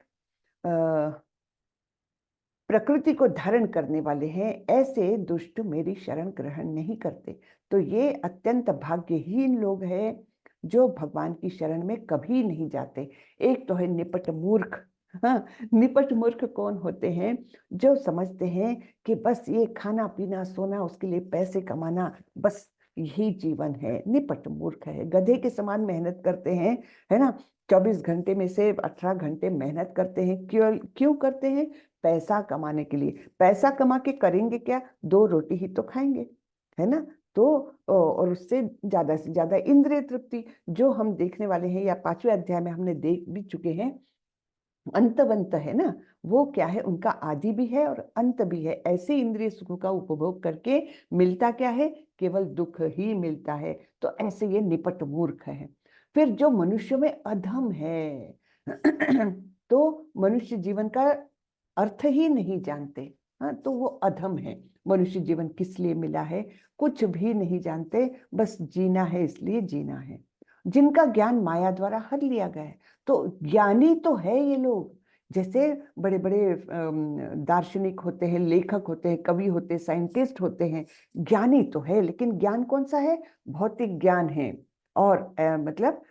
Speaker 2: प्रकृति को धारण करने वाले हैं। ऐसे दुष्ट मेरी शरण ग्रहण नहीं करते। तो ये अत्यंत भाग्यहीन लोग हैं जो भगवान की शरण में कभी नहीं जाते। एक तो है निपट मूर्ख। हाँ, निपट मूर्ख कौन होते हैं? जो समझते हैं कि बस ये खाना पीना सोना, उसके लिए पैसे कमाना, बस यही जीवन है। निपट मूर्ख है, गधे के समान मेहनत करते हैं, है ना। 24 घंटे में से 18 घंटे मेहनत करते हैं। क्यों क्यों करते हैं? पैसा कमाने के लिए। पैसा कमा के करेंगे क्या? 2 रोटी ही तो खाएंगे, है ना। तो और उससे ज्यादा से ज्यादा इंद्रिय तृप्ति, जो हम देखने वाले हैं या 5वें अध्याय में हमने देख भी चुके हैं, अंतवंत है ना। वो क्या है? उनका आदि भी है और अंत भी है। ऐसे इंद्रिय सुखों का उपभोग करके मिलता क्या है? केवल दुख ही मिलता है। तो ऐसे ये निपट मूर्ख है। फिर जो मनुष्य में अधम है तो मनुष्य जीवन का अर्थ ही नहीं जानते। हाँ, तो वो अधम है। मनुष्य जीवन किस लिए मिला है? कुछ भी नहीं जानते, बस जीना है इसलिए जीना है। जिनका ज्ञान माया द्वारा हर लिया गया है। तो ज्ञानी तो है ये लोग, जैसे बड़े बड़े दार्शनिक होते हैं, लेखक होते हैं, कवि होते हैं, साइंटिस्ट होते हैं। ज्ञानी तो है, लेकिन ज्ञान कौन सा है? भौतिक ज्ञान है। और मतलब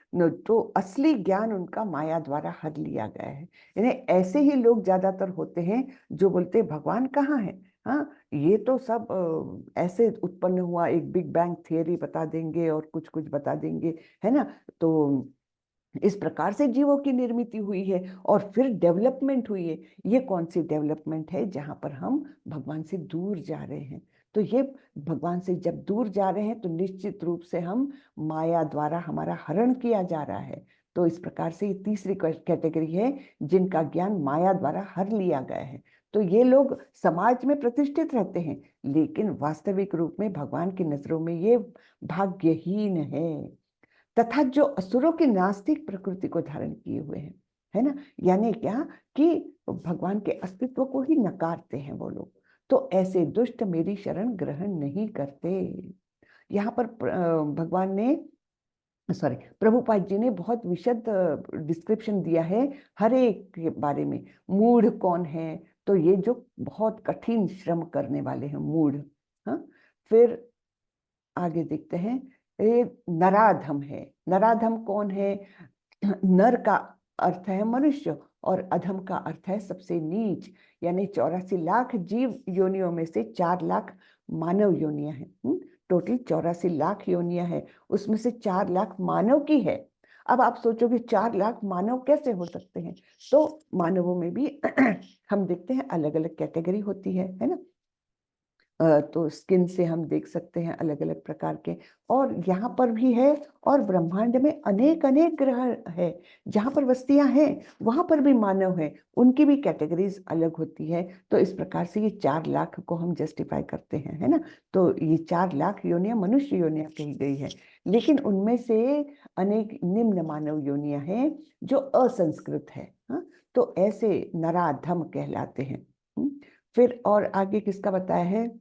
Speaker 2: तो असली ज्ञान उनका माया द्वारा हर लिया गया है। इन्हें ऐसे ही लोग ज्यादातर होते हैं जो बोलते हैं भगवान कहाँ है। हाँ, ये तो सब ऐसे उत्पन्न हुआ, एक बिग बैंग थियरी बता देंगे और कुछ कुछ बता देंगे, है ना। तो इस प्रकार से जीवों की निर्मित हुई है और फिर डेवलपमेंट हुई है। ये कौन सी डेवलपमेंट है? जहां पर हम भगवान से दूर जा रहे हैं। तो ये भगवान से जब दूर जा रहे हैं तो निश्चित रूप से हम माया द्वारा हमारा हरण किया जा रहा है। तो इस प्रकार से ये तीसरी कैटेगरी है जिनका ज्ञान माया द्वारा हर लिया गया है। तो ये लोग समाज में प्रतिष्ठित रहते हैं, लेकिन वास्तविक रूप में भगवान की नजरों में ये भाग्यहीन है। तथा जो असुरों की नास्तिक प्रकृति को धारण किए हुए हैं, है ना। यानी क्या कि भगवान के अस्तित्व को ही नकारते हैं वो लोग। तो ऐसे दुष्ट मेरी शरण ग्रहण नहीं करते। यहाँ पर भगवान ने, सॉरी, प्रभुपाद जी ने बहुत विशद डिस्क्रिप्शन दिया है हर एक के बारे में। मूढ़ कौन है? तो ये जो बहुत कठिन श्रम करने वाले हैं, मूढ़। हाँ, फिर आगे देखते हैं, ये नराधम है। नराधम कौन है? नर का अर्थ है मनुष्य और अधम का अर्थ है सबसे नीच। यानी 84 लाख जीव योनियों में से 4 लाख मानव योनियां हैं। टोटल 84 लाख योनियां हैं, उसमें से 4 लाख मानव की है। अब आप सोचोगे 4 लाख मानव कैसे हो सकते हैं? तो मानवों में भी हम देखते हैं अलग अलग कैटेगरी होती है ना। तो स्किन से हम देख सकते हैं अलग अलग प्रकार के, और यहाँ पर भी है। और ब्रह्मांड में अनेक अनेक ग्रह है, जहाँ पर बस्तियां हैं वहां पर भी मानव है, उनकी भी कैटेगरीज अलग होती है। तो इस प्रकार से ये 4 लाख को हम जस्टिफाई करते हैं, है ना। तो ये 4 लाख योनियां मनुष्य योनियां कही गई है, लेकिन उनमें से अनेक निम्न मानव योनियां हैं जो असंस्कृत है। हाँ, तो ऐसे नराधम कहलाते हैं। फिर और आगे किसका बताया है?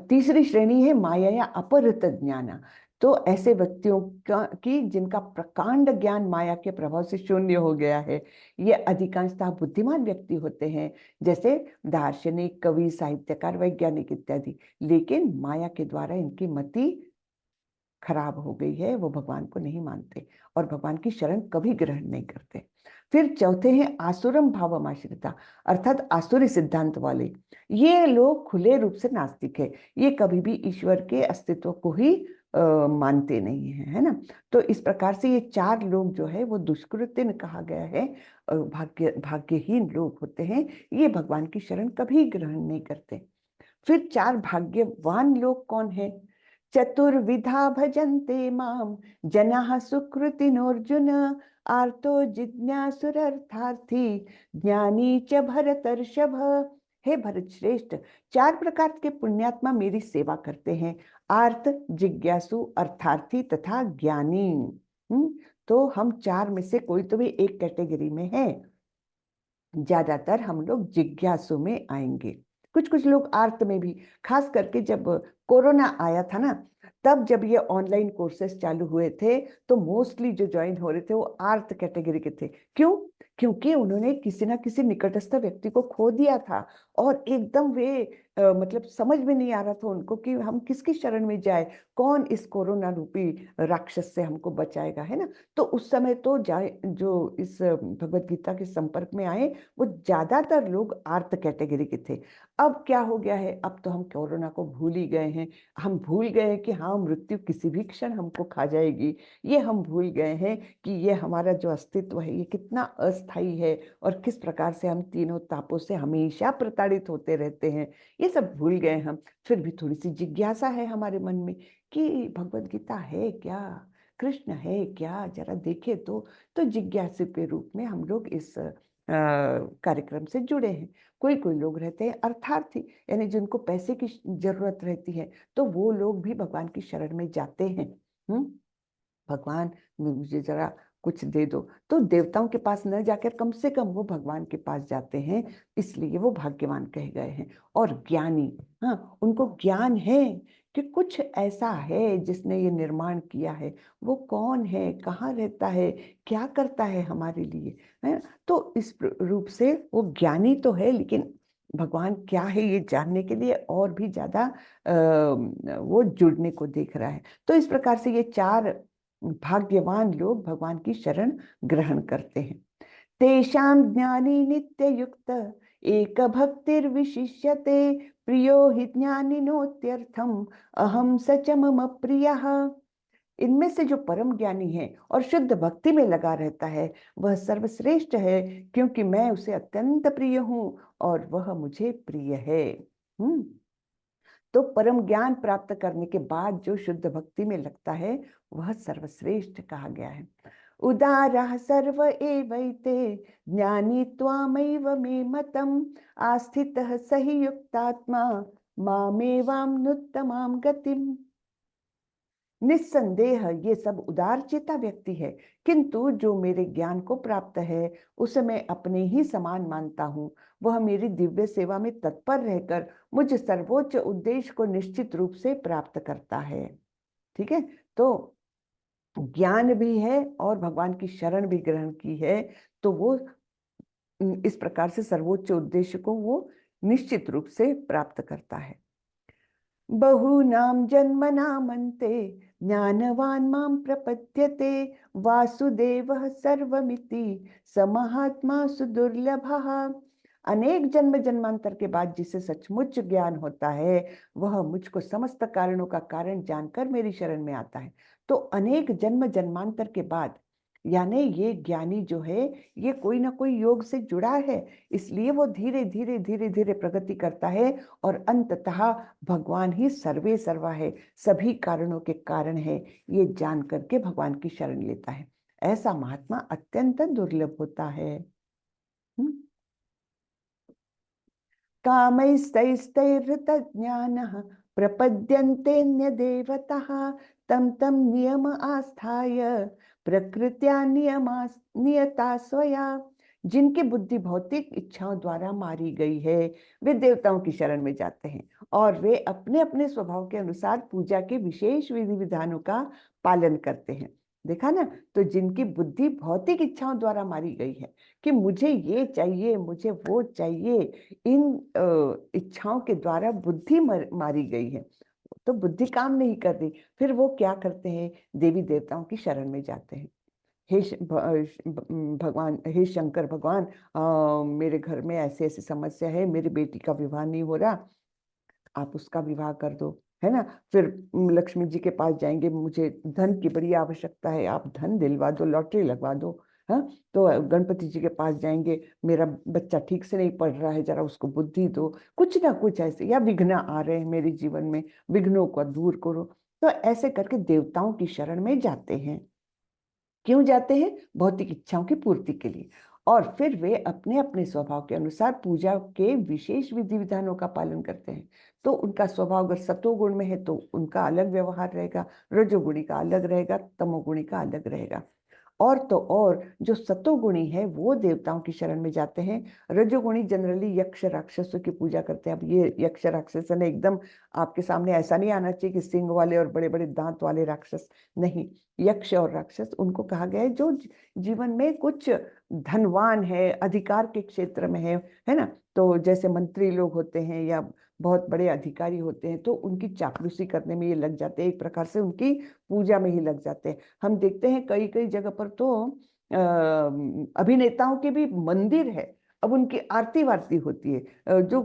Speaker 2: तीसरी श्रेणी है माया या अपहृत ज्ञान। तो ऐसे व्यक्तियों का की जिनका प्रकांड ज्ञान माया के प्रभाव से शून्य हो गया है, ये अधिकांशतः बुद्धिमान व्यक्ति होते हैं, जैसे दार्शनिक, कवि, साहित्यकार, वैज्ञानिक इत्यादि। लेकिन माया के द्वारा इनकी मति खराब हो गई है, वो भगवान को नहीं मानते और भगवान की शरण कभी ग्रहण नहीं करते। फिर चौथे हैं आसुरम भावमाश्रिता, अर्थात आसुरी सिद्धांत वाले। ये लोग खुले रूप से नास्तिक है, ये कभी भी ईश्वर के अस्तित्व को ही मानते नहीं है, है ना। तो इस प्रकार से ये 4 लोग जो है वो दुष्कृत्य कहा गया है, भाग्यहीन लोग होते हैं, ये भगवान की शरण कभी ग्रहण नहीं करते। फिर 4 भाग्यवान लोग कौन है? चतुर्विधा भजन्ते माम जनाः सुकृतिनोऽर्जुन, आर्तो जिज्ञासुरर्थार्थी ज्ञानी च भरतर्षभ। हे भरत श्रेष्ठ, 4 प्रकार के पुण्यात्मा मेरी सेवा करते हैं, आर्त, जिज्ञासु, अर्थार्थी तथा ज्ञानी। तो हम 4 में से कोई तो भी एक कैटेगरी में है। ज्यादातर हम लोग जिज्ञासु में आएंगे, कुछ कुछ लोग आर्त में भी। खास करके जब कोरोना आया था ना, तब जब ये ऑनलाइन कोर्सेस चालू हुए थे, तो मोस्टली जो ज्वाइन हो रहे थे वो आर्त कैटेगरी के थे। क्यों? क्योंकि उन्होंने किसी ना किसी निकटस्थ व्यक्ति को खो दिया था, और एकदम वे मतलब समझ में नहीं आ रहा था उनको कि हम किसकी शरण में जाए, कौन इस कोरोना रूपी राक्षस से हमको बचाएगा, है ना। तो उस समय तो जो इस भगवत गीता के संपर्क में आए, वो ज्यादातर लोग आर्त कैटेगरी के थे। अब क्या हो गया है, अब तो हम कोरोना को भूल ही गए हैं। हम भूल गए हैं कि हाँ, मृत्यु किसी भी क्षण हमको खा जाएगी। ये हम भूल गए हैं कि ये हमारा जो अस्तित्व है ये कितना अस्थाई है, और किस प्रकार से हम तीनों तापों से हमेशा प्रताड़ित होते रहते हैं। ये सब भूल गए हम। फिर भी थोड़ी सी जिज्ञासा है हमारे मन में कि भगवत गीता है क्या, कृष्ण है क्या, जरा देखे तो जिज्ञासु के रूप में हम लोग इस कार्यक्रम से जुड़े हैं। कोई कोई लोग रहते हैं अर्थार्थी, यानी जिनको पैसे की जरूरत रहती है, तो वो लोग भी भगवान की शरण में जाते हैं। भगवान मुझे जरा कुछ दे दो, तो देवताओं के पास न जाकर कम से कम वो भगवान के पास जाते हैं, इसलिए वो भाग्यवान कहे गए हैं। और ज्ञानी, हाँ, उनको ज्ञान है कि कुछ ऐसा है जिसने ये निर्माण किया है, वो कौन है, कहाँ रहता है, क्या करता है हमारे लिए, है। तो इस रूप से वो ज्ञानी तो है, लेकिन भगवान क्या है ये जानने के लिए और भी ज्यादा वो जुड़ने को देख रहा है। तो इस प्रकार से ये 4 भाग्यवान लोग भगवान की शरण ग्रहण करते हैं। तेषां ज्ञानी नित्य युक्त एक भक्तिर्विशिष्यते, प्रियो हि ज्ञानिनोत्यर्थम अहम सच मम प्रियः। इनमें से जो परम ज्ञानी है और शुद्ध भक्ति में लगा रहता है, वह सर्वश्रेष्ठ है, क्योंकि मैं उसे अत्यंत प्रिय हूँ और वह मुझे प्रिय है। तो परम ज्ञान प्राप्त करने के बाद जो शुद्ध भक्ति में लगता है, वह सर्वश्रेष्ठ कहा गया है। उदारः सर्व एवैते ज्ञानी त्वामैव मे मतम्, आस्थितः सहि युक्तात्मा मामेवाम्नुत्तमां गतिम्। निस्संदेह ये सब उदार चेता व्यक्ति है, किंतु जो मेरे ज्ञान को प्राप्त है उसे मैं अपने ही समान मानता हूँ। वह मेरी दिव्य सेवा में तत्पर रहकर मुझ सर्वोच्च उद्देश्य को निश्चित रूप से प्राप्त करता है। ठीक है, तो ज्ञान भी है और भगवान की शरण भी ग्रहण की है, तो वो इस प्रकार से सर्वोच्च उद्देश्य को वो निश्चित रूप से प्राप्त करता है। बहूनां जन्मनामन्ते ज्ञानवान् मां प्रपद्यते, वासुदेवः सर्वमिति स महात्मा सुदुर्लभः। अनेक जन्म जन्मांतर के बाद जिसे सचमुच ज्ञान होता है, वह मुझको समस्त कारणों का कारण जानकर मेरी शरण में आता है। तो अनेक जन्म जन्मांतर के बाद यानी ये ज्ञानी जो है ये कोई ना कोई योग से जुड़ा है, इसलिए वो धीरे धीरे धीरे धीरे प्रगति करता है और अंततः भगवान ही सर्वे सर्वा है, सभी कारणों के कारण है, ये जान करके भगवान की शरण लेता है। ऐसा महात्मा अत्यंत दुर्लभ होता है। कामैस्तैस्तैर्हृतज्ञानः प्रपद्यन्तेऽन्यदेवतः तं तं नियम आस्थाय प्रकृत्या नियता स्वया। जिनकी बुद्धि भौतिक इच्छाओं द्वारा मारी गई है वे देवताओं की शरण में जाते हैं और वे अपने अपने स्वभाव के अनुसार पूजा के विशेष विधि विधानों का पालन करते हैं। देखा ना, तो जिनकी बुद्धि भौतिक इच्छाओं द्वारा मारी गई है कि मुझे ये चाहिए, मुझे वो चाहिए, इन इच्छाओं के द्वारा बुद्धि मारी गई है, तो बुद्धि काम नहीं कर रही, फिर वो क्या करते हैं, देवी देवताओं की शरण में जाते हैं। हे भगवान, हे शंकर भगवान, मेरे घर में ऐसी ऐसी समस्या है, मेरी बेटी का विवाह नहीं हो रहा, आप उसका विवाह कर दो, है ना। फिर लक्ष्मी जी के पास जाएंगे, मुझे धन की बड़ी आवश्यकता है, आप धन दिलवा दो, लॉटरी लगवा दो। हाँ, तो गणपति जी के पास जाएंगे, मेरा बच्चा ठीक से नहीं पढ़ रहा है, जरा उसको बुद्धि दो, कुछ ना कुछ ऐसे, या विघ्न आ रहे हैं मेरे जीवन में, विघ्नों को दूर करो। तो ऐसे करके देवताओं की शरण में जाते हैं। क्यों जाते हैं? भौतिक इच्छाओं की पूर्ति के लिए। और फिर वे अपने अपने स्वभाव के अनुसार पूजा के विशेष विधि विधानों का पालन करते हैं। तो उनका स्वभाव अगर सतोगुण में है तो उनका अलग व्यवहार रहेगा, रजोगुणी का अलग रहेगा, तमोगुणी का अलग रहेगा। और तो और जो सतोगुणी है वो देवताओं की शरण में जाते हैं। रजोगुणी जनरली यक्ष राक्षसों की पूजा करते हैं। अब ये यक्ष राक्षस है ना, एकदम आपके सामने ऐसा नहीं आना चाहिए कि सिंह वाले और बड़े बड़े दांत वाले राक्षस, नहीं। यक्ष और राक्षस उनको कहा गया है जो जीवन में कुछ धनवान है, अधिकार के क्षेत्र में है ना। तो जैसे मंत्री लोग होते हैं या बहुत बड़े अधिकारी होते हैं, तो उनकी चापलूसी करने में ये लग जाते हैं, एक प्रकार से उनकी पूजा में ही लग जाते हैं। हम देखते हैं कई कई जगह पर तो अभिनेताओं के भी मंदिर है, अब उनकी आरती वारती होती है, जो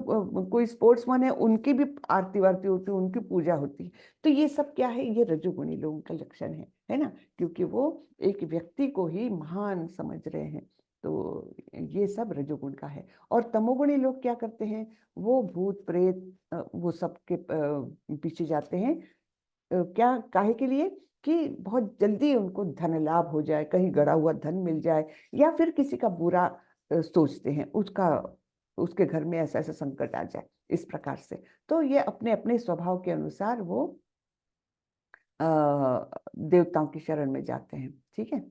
Speaker 2: कोई स्पोर्ट्समैन है उनकी भी आरती वारती होती है, उनकी पूजा होती है। तो ये सब क्या है? ये रजोगुणी लोगों का लक्षण है ना, क्योंकि वो एक व्यक्ति को ही महान समझ रहे हैं। तो ये सब रजोगुण का है। और तमोगुणी लोग क्या करते हैं? वो भूत प्रेत वो सब के पीछे जाते हैं। क्या काहे के लिए? कि बहुत जल्दी उनको धन लाभ हो जाए, कहीं गड़ा हुआ धन मिल जाए, या फिर किसी का बुरा सोचते हैं, उसका उसके घर में ऐसा ऐसा संकट आ जाए, इस प्रकार से। तो ये अपने अपने स्वभाव के अनुसार वो देवताओं की शरण में जाते हैं। ठीक है।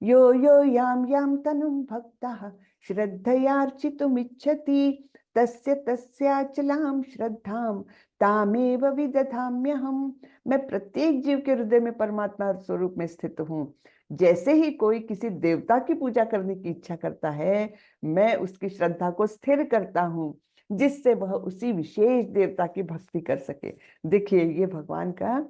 Speaker 2: यो यो याम याम तनुम भक्तः श्रद्धयार्चितुमिच्छति तस्य तस्याचलां श्रद्धां तामेव विदधाम्यहम्। मैं प्रत्येक जीव के हृदय में परमात्मा स्वरूप में स्थित हूँ। जैसे ही कोई किसी देवता की पूजा करने की इच्छा करता है, मैं उसकी श्रद्धा को स्थिर करता हूँ, जिससे वह उसी विशेष देवता की भक्ति कर सके। देखिए, ये भगवान का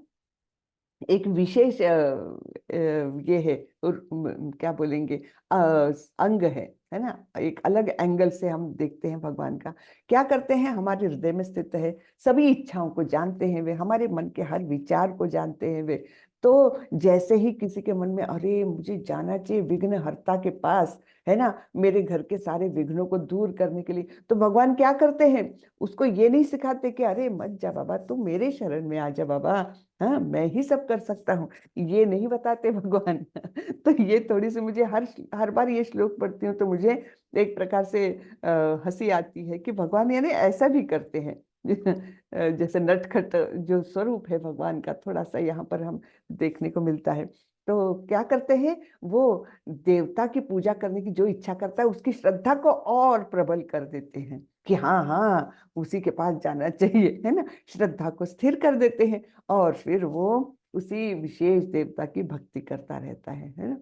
Speaker 2: एक विशेष ये है, क्या बोलेंगे, अंग है ना। एक अलग एंगल से हम देखते हैं भगवान का। क्या करते हैं? हमारे हृदय में स्थित है, सभी इच्छाओं को जानते हैं वे, हमारे मन के हर विचार को जानते हैं वे। तो जैसे ही किसी के मन में अरे मुझे जाना चाहिए विघ्न हर्ता के पास, है ना, मेरे घर के सारे विघ्नों को दूर करने के लिए, तो भगवान क्या करते हैं? उसको ये नहीं सिखाते कि अरे मत जा बाबा, तू मेरे शरण में आ जा बाबा, हाँ मैं ही सब कर सकता हूँ, ये नहीं बताते भगवान। तो ये थोड़ी सी मुझे हर बार ये श्लोक पढ़ती हूँ तो मुझे एक प्रकार से हंसी आती है कि भगवान यानी ऐसा भी करते हैं। जैसे नटखट जो स्वरूप है भगवान का, थोड़ा सा यहाँ पर हम देखने को मिलता है। तो क्या करते हैं? वो देवता की पूजा करने की जो इच्छा करता है उसकी श्रद्धा को और प्रबल कर देते हैं कि हाँ हाँ उसी के पास जाना चाहिए, है ना। श्रद्धा को स्थिर कर देते हैं और फिर वो उसी विशेष देवता की भक्ति करता रहता है ना।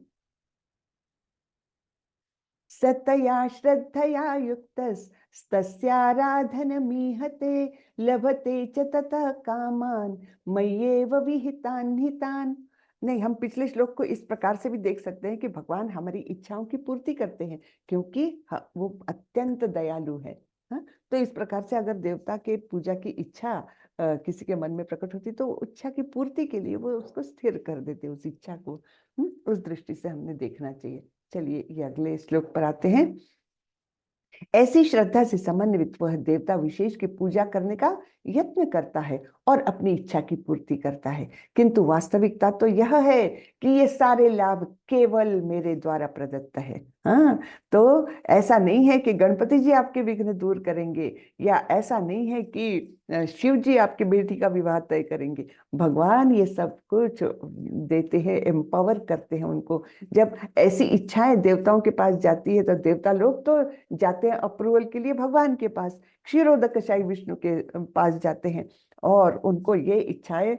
Speaker 2: सतया श्रद्धया युक्तस्तस्याराधनमीहते लभते च ततः कामान मय्येव विहितान् हितान्। नहीं, हम पिछले श्लोक को इस प्रकार से भी देख सकते हैं कि भगवान हमारी इच्छाओं की पूर्ति करते हैं क्योंकि वो अत्यंत दयालु है। हाँ? तो इस प्रकार से अगर देवता के पूजा की इच्छा किसी के मन में प्रकट होती तो इच्छा की पूर्ति के लिए वो उसको स्थिर कर देते उस इच्छा को, उस दृष्टि से हमने देखना चाहिए। चलिए ये अगले श्लोक पर आते हैं। ऐसी श्रद्धा से समन्वित वह देवता विशेष की पूजा करने का यत्न करता है और अपनी इच्छा की पूर्ति करता है, किंतु वास्तविकता तो यह है कि ये सारे लाभ केवल मेरे द्वारा प्रदत्त है। हाँ, तो ऐसा नहीं है कि गणपति जी आपके विघ्न दूर करेंगे, या ऐसा नहीं है कि शिव जी आपकी बेटी का विवाह तय करेंगे। भगवान ये सब कुछ देते हैं, एम्पावर करते हैं उनको। जब ऐसी इच्छाएं देवताओं के पास जाती है तो देवता लोग तो जाते हैं अप्रूवल के लिए भगवान के पास, क्षीरोदकशाही विष्णु के पास जाते हैं, और उनको ये इच्छाएं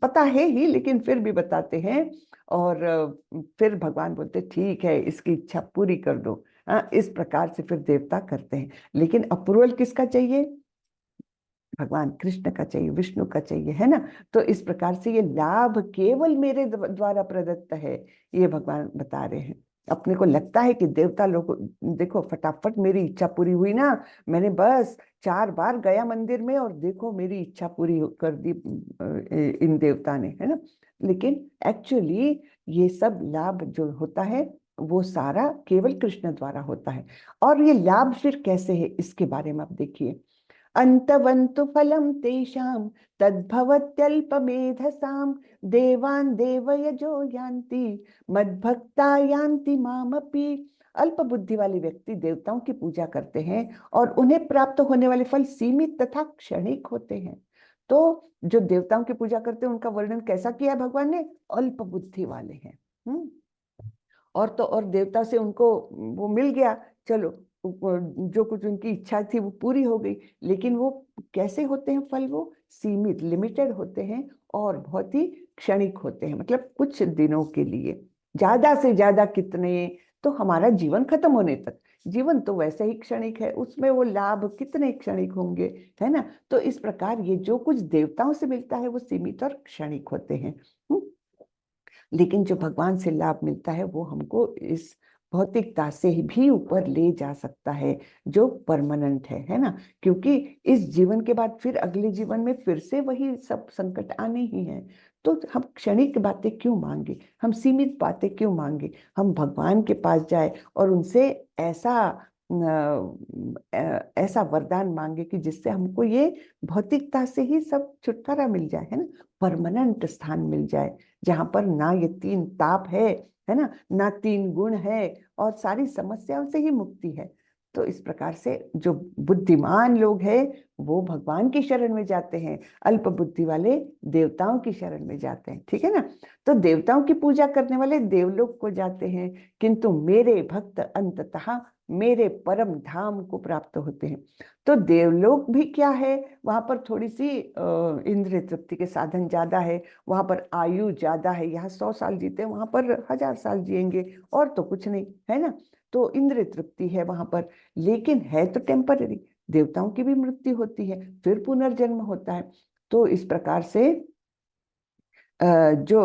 Speaker 2: पता है ही, लेकिन फिर भी बताते हैं। और फिर भगवान बोलते ठीक है, इसकी इच्छा पूरी कर दो। इस प्रकार से फिर देवता करते हैं, लेकिन अप्रूवल किसका चाहिए? भगवान कृष्ण का चाहिए, विष्णु का चाहिए, है ना। तो इस प्रकार से ये लाभ केवल मेरे द्वारा प्रदत्त है, ये भगवान बता रहे हैं। अपने को लगता है कि देवता लोग, देखो फटाफट मेरी इच्छा पूरी हुई ना, मैंने बस 4 बार गया मंदिर में और देखो मेरी इच्छा पूरी कर दी इन देवता ने, है ना। लेकिन एक्चुअली ये सब लाभ जो होता है वो सारा केवल कृष्ण द्वारा होता है। और ये लाभ फिर कैसे है, इसके बारे में आप देखिए। अंतवन्तु फलं तेषां तद्भवत्यल्पमेधसां देवान् देवयजो यान्ति मद्भक्ता यान्ति मामपि। अल्प बुद्धि वाले व्यक्ति देवताओं की पूजा करते हैं और उन्हें प्राप्त होने वाले फल सीमित तथा क्षणिक होते हैं। तो जो देवताओं की पूजा करते हैं उनका वर्णन कैसा किया है भगवान ने? अल्प बुद्धि वाले हैं। और तो और देवता से उनको वो मिल गया, चलो जो कुछ उनकी इच्छा थी वो पूरी हो गई। लेकिन वो कैसे होते हैं फल? वो सीमित, लिमिटेड होते हैं और बहुत ही क्षणिक होते हैं, मतलब कुछ दिनों के लिए, ज्यादा से ज्यादा कितने, तो हमारा जीवन खत्म होने तक। जीवन तो वैसे ही क्षणिक है, उसमें वो लाभ कितने क्षणिक होंगे, है ना। तो इस प्रकार ये जो कुछ देवताओं से मिलता है वो सीमित और क्षणिक होते हैं। लेकिन जो भगवान से लाभ मिलता है वो हमको इस भौतिकता से भी ऊपर ले जा सकता है, जो परमानेंट है ना। क्योंकि इस जीवन के बाद फिर अगले जीवन में फिर से वही सब संकट आने ही हैं। तो हम क्षणिक बातें क्यों मांगे, हम सीमित बातें क्यों मांगे? हम भगवान के पास जाए और उनसे ऐसा ऐसा वरदान मांगे कि जिससे हमको ये भौतिकता से ही सब छुटकारा मिल जाए, है ना। परमानेंट स्थान मिल जाए, जहां पर ना ये 3 ताप है ना, ना 3 गुण है, और सारी समस्याओं से ही मुक्ति है। तो इस प्रकार से जो बुद्धिमान लोग हैं वो भगवान की शरण में जाते हैं, अल्प बुद्धि वाले देवताओं की शरण में जाते हैं, ठीक है ना। तो देवताओं की पूजा करने वाले देवलोक को जाते हैं, किंतु मेरे भक्त अंततः मेरे परम धाम को प्राप्त होते हैं। तो देवलोक भी क्या है, वहां पर थोड़ी सी इंद्रिय तृप्ति के साधन ज्यादा है, वहां पर आयु ज्यादा है। यहाँ 100 साल जीते, वहां पर 1000 साल जिएंगे, और तो कुछ नहीं, है ना। तो इंद्रिय तृप्ति है वहां पर, लेकिन है तो टेम्पररी। देवताओं की भी मृत्यु होती है, फिर पुनर्जन्म होता है। तो इस प्रकार से जो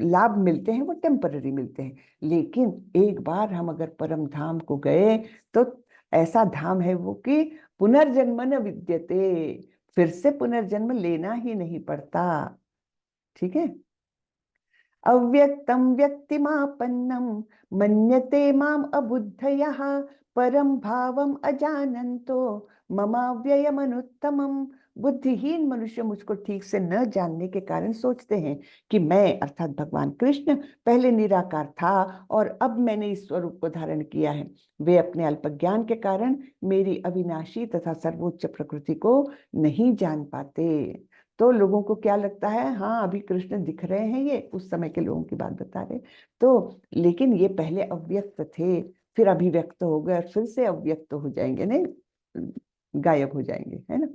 Speaker 2: लाभ मिलते हैं वो टेम्पररी मिलते हैं। लेकिन एक बार हम अगर परम धाम को गए तो ऐसा धाम है वो कि पुनर्जन्म न विद्यते, फिर से पुनर्जन्म लेना ही नहीं पड़ता, ठीक है। अव्यक्तम व्यक्तिमापन्नम मन्यते माम अबुद्धयः परम भावम अजानन्तो ममाव्ययमनुत्तमम्। बुद्धिहीन मनुष्य मुझको ठीक से न जानने के कारण सोचते हैं कि मैं अर्थात भगवान कृष्ण पहले निराकार था और अब मैंने इस स्वरूप को धारण किया है। वे अपने अल्पज्ञान के कारण मेरी अविनाशी तथा सर्वोच्च प्रकृति को नहीं जान पाते। तो लोगों को क्या लगता है, हाँ अभी कृष्ण दिख रहे हैं, ये उस समय के लोगों की बात बता रहे तो, लेकिन ये पहले अव्यक्त थे, फिर अभिव्यक्त हो गए, फिर से अव्यक्त हो जाएंगे, नहीं गायब हो जाएंगे, है ना।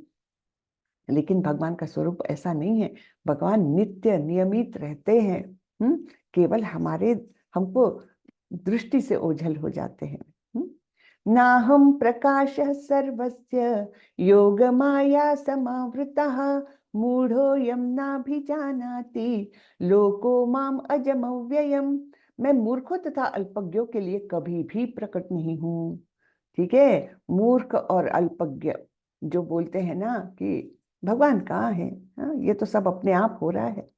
Speaker 2: लेकिन भगवान का स्वरूप ऐसा नहीं है, भगवान नित्य नियमित रहते हैं। केवल हमारे हमको दृष्टि से ओझल हो जाते हैं। नाहं प्रकाशः सर्वस्य योग माया समावृतः मूढ़ोऽयं नाभिजानाति लोको माम अजमव्ययम्। मैं मूर्खों तथा अल्पज्ञों के लिए कभी भी प्रकट नहीं हूँ, ठीक है। मूर्ख और अल्पज्ञ जो बोलते हैं ना कि भगवान कहाँ है, हाँ, ये तो सब अपने आप हो रहा है,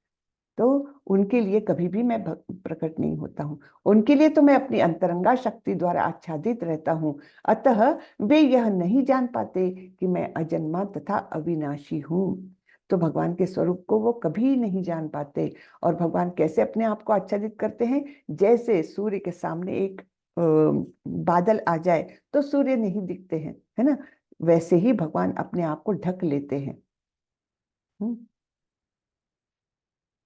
Speaker 2: तो उनके लिए कभी भी मैं प्रकट नहीं होता हूँ। उनके लिए तो मैं अपनी अंतरंगा शक्ति द्वारा आच्छादित रहता हूँ। अतः वे यह नहीं जान पाते कि मैं अजन्मा तथा अविनाशी हूँ। तो भगवान के स्वरूप को वो कभी नहीं जान पाते। और भगवान कैसे अपने आप को आच्छादित करते हैं? जैसे सूर्य के सामने एक बादल आ जाए तो सूर्य नहीं दिखते हैं, है ना? वैसे ही भगवान अपने आप को ढक लेते हैं।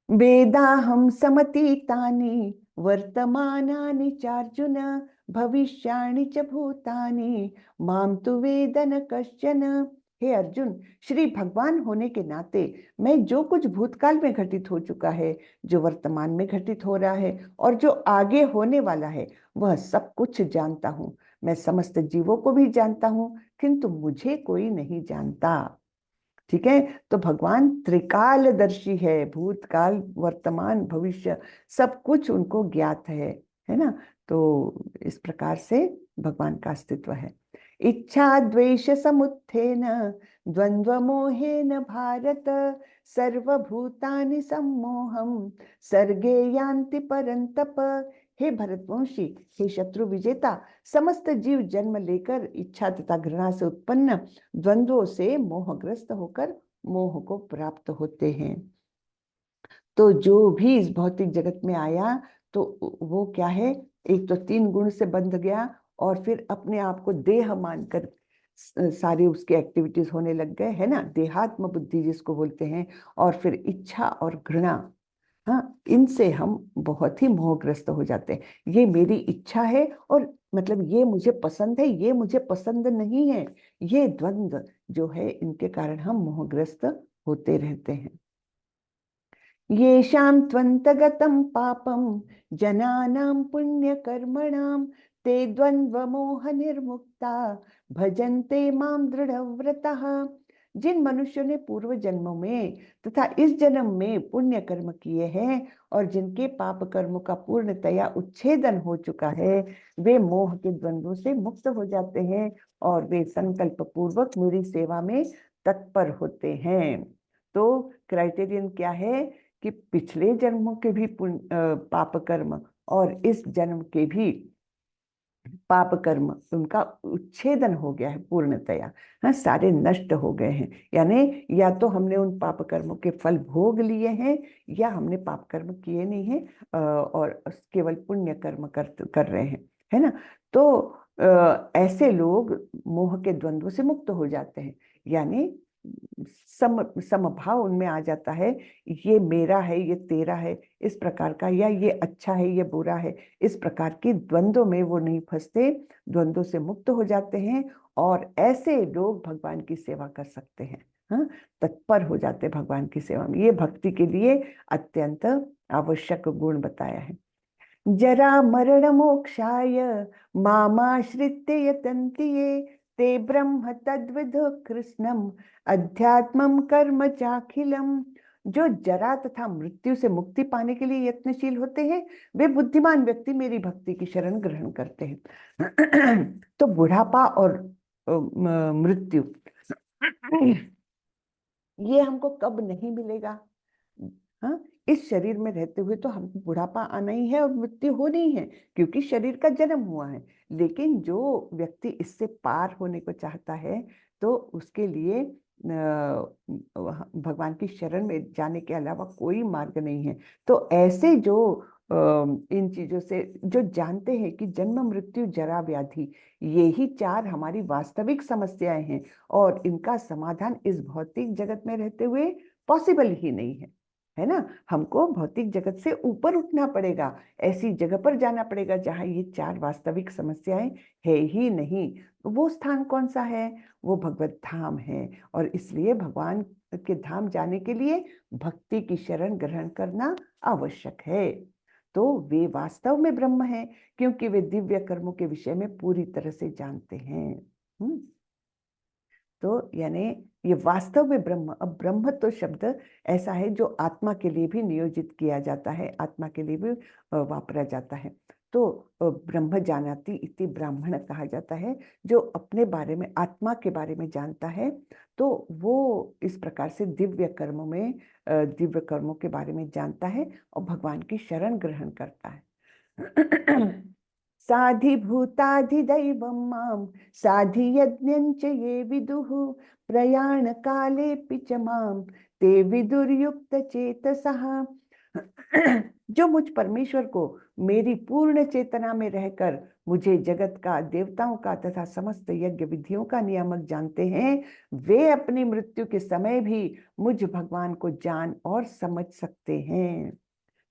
Speaker 2: वेदाहं समतीतानि वर्तमानानि चार्जुन भविष्याणि च भूतानि माम तु वेद न कश्चन। हे अर्जुन, श्री भगवान होने के नाते मैं जो कुछ भूतकाल में घटित हो चुका है, जो वर्तमान में घटित हो रहा है और जो आगे होने वाला है, वह सब कुछ जानता हूँ। मैं समस्त जीवों को भी जानता हूँ, किंतु मुझे कोई नहीं जानता। ठीक है? तो भगवान त्रिकालदर्शी है, भूतकाल वर्तमान भविष्य सब कुछ उनको ज्ञात है ना? तो इस प्रकार से भगवान का अस्तित्व है। इच्छा द्वेष समुत्थेन द्वंद्व मोहेन भारत सर्वभूतानि सम्मोहम सर्गे यान्ति परंतप। हे भरतवंशी, हे शत्रु विजेता, समस्त जीव जन्म लेकर इच्छा तथा घृणा से उत्पन्न द्वंद्वों से मोहग्रस्त होकर मोह को प्राप्त होते हैं। तो जो भी इस भौतिक जगत में आया तो वो क्या है? एक तो 3 गुण से बंध गया और फिर अपने आप को देह मानकर सारी उसकी एक्टिविटीज होने लग गए, है ना? देहात्म बुद्धि जिसको बोलते हैं। और फिर इच्छा और घृणा, हाँ, इनसे हम बहुत ही मोहग्रस्त हो जाते हैं। ये मेरी इच्छा है और मतलब ये मुझे पसंद है, ये मुझे पसंद नहीं है। ये द्वंद्व जो है, इनके कारण हम मोहग्रस्त होते रहते हैं। येषां त्वन्तगतं पापं जनानां पुण्यकर्मणां ते द्वंद्वमोह निर्मुक्ता भजन्ते मां दृढ़व्रतः। जिन मनुष्यों ने पूर्व जन्मों में तथा इस जन्म में पुण्य कर्म किए हैं और जिनके पाप कर्मों का पूर्णतया उच्छेदन हो चुका है, वे मोह के द्वंद्वों से मुक्त हो जाते हैं और वे संकल्प पूर्वक मेरी सेवा में तत्पर होते हैं। तो क्राइटेरियन क्या है? कि पिछले जन्मों के भी पाप कर्म और इस जन्म के भी पाप कर्म, उनका उच्छेदन हो गया है पूर्णतया। हाँ, सारे नष्ट हो गए हैं। यानी या तो हमने उन पाप कर्मों के फल भोग लिए हैं या हमने पाप कर्म किए नहीं हैं और केवल पुण्य कर्म कर रहे हैं, है ना? तो ऐसे लोग मोह के द्वंद्व से मुक्त हो जाते हैं। यानी समभाव उनमें आ जाता है। ये मेरा है, ये तेरा है, इस प्रकार का, या ये अच्छा है, ये बुरा है, इस प्रकार की द्वंद्व में वो नहीं फंसते, द्वंद्व से मुक्त हो जाते हैं। और ऐसे लोग भगवान की सेवा कर सकते हैं। हाँ, तत्पर हो जाते हैं भगवान की सेवा में। ये भक्ति के लिए अत्यंत आवश्यक गुण बताया है। जरा मरण मोक्षाय मामाश्रित्य यतन्ति ये ते ब्रह्म तद्विदु कृष्णम अध्यात्मम कर्म चाखिलम। जो जरा तथा मृत्यु से मुक्ति पाने के लिए यत्नशील होते हैं, वे बुद्धिमान व्यक्ति मेरी भक्ति की शरण ग्रहण करते हैं। तो बुढ़ापा और मृत्यु ये हमको कब नहीं मिलेगा? हाँ, इस शरीर में रहते हुए तो हमको बुढ़ापा आना ही है और मृत्यु होनी ही है, क्योंकि शरीर का जन्म हुआ है। लेकिन जो व्यक्ति इससे पार होने को चाहता है, तो उसके लिए भगवान की शरण में जाने के अलावा कोई मार्ग नहीं है। तो ऐसे जो इन चीजों से जो जानते हैं कि जन्म मृत्यु जरा व्याधि, ये ही 4 हमारी वास्तविक समस्याएं हैं और इनका समाधान इस भौतिक जगत में रहते हुए पॉसिबल ही नहीं है ना? हमको भौतिक जगत से ऊपर उठना पड़ेगा, ऐसी जगह पर जाना पड़ेगा जहाँ ये 4 वास्तविक समस्याएं है ही नहीं। वो स्थान कौन सा है? वो भगवत धाम है। और इसलिए भगवान के धाम जाने के लिए भक्ति की शरण ग्रहण करना आवश्यक है। तो वे वास्तव में ब्रह्म हैं, क्योंकि वे दिव्य कर्मों के विषय में पूरी तरह से जानते हैं। तो यानी ये वास्तव में ब्रह्म। अब ब्रह्म तो शब्द ऐसा है जो आत्मा के लिए भी नियोजित किया जाता है, आत्मा के लिए भी वापरा जाता है। तो ब्रह्म जानाति इति ब्राह्मण कहा जाता है। जो अपने बारे में, आत्मा के बारे में जानता है, तो वो इस प्रकार से दिव्य कर्मों के बारे में जानता है और भगवान की शरण ग्रहण करता है। साधिभूताधिदैवं मां साधियज्ञञ्च ये विदुः प्रयाण कालेऽपि च मां ते विदुर्युक्तचेतसः। जो मुझ परमेश्वर को मेरी पूर्ण चेतना में रहकर मुझे जगत का, देवताओं का तथा समस्त यज्ञ विधियों का नियामक जानते हैं, वे अपनी मृत्यु के समय भी मुझ भगवान को जान और समझ सकते हैं।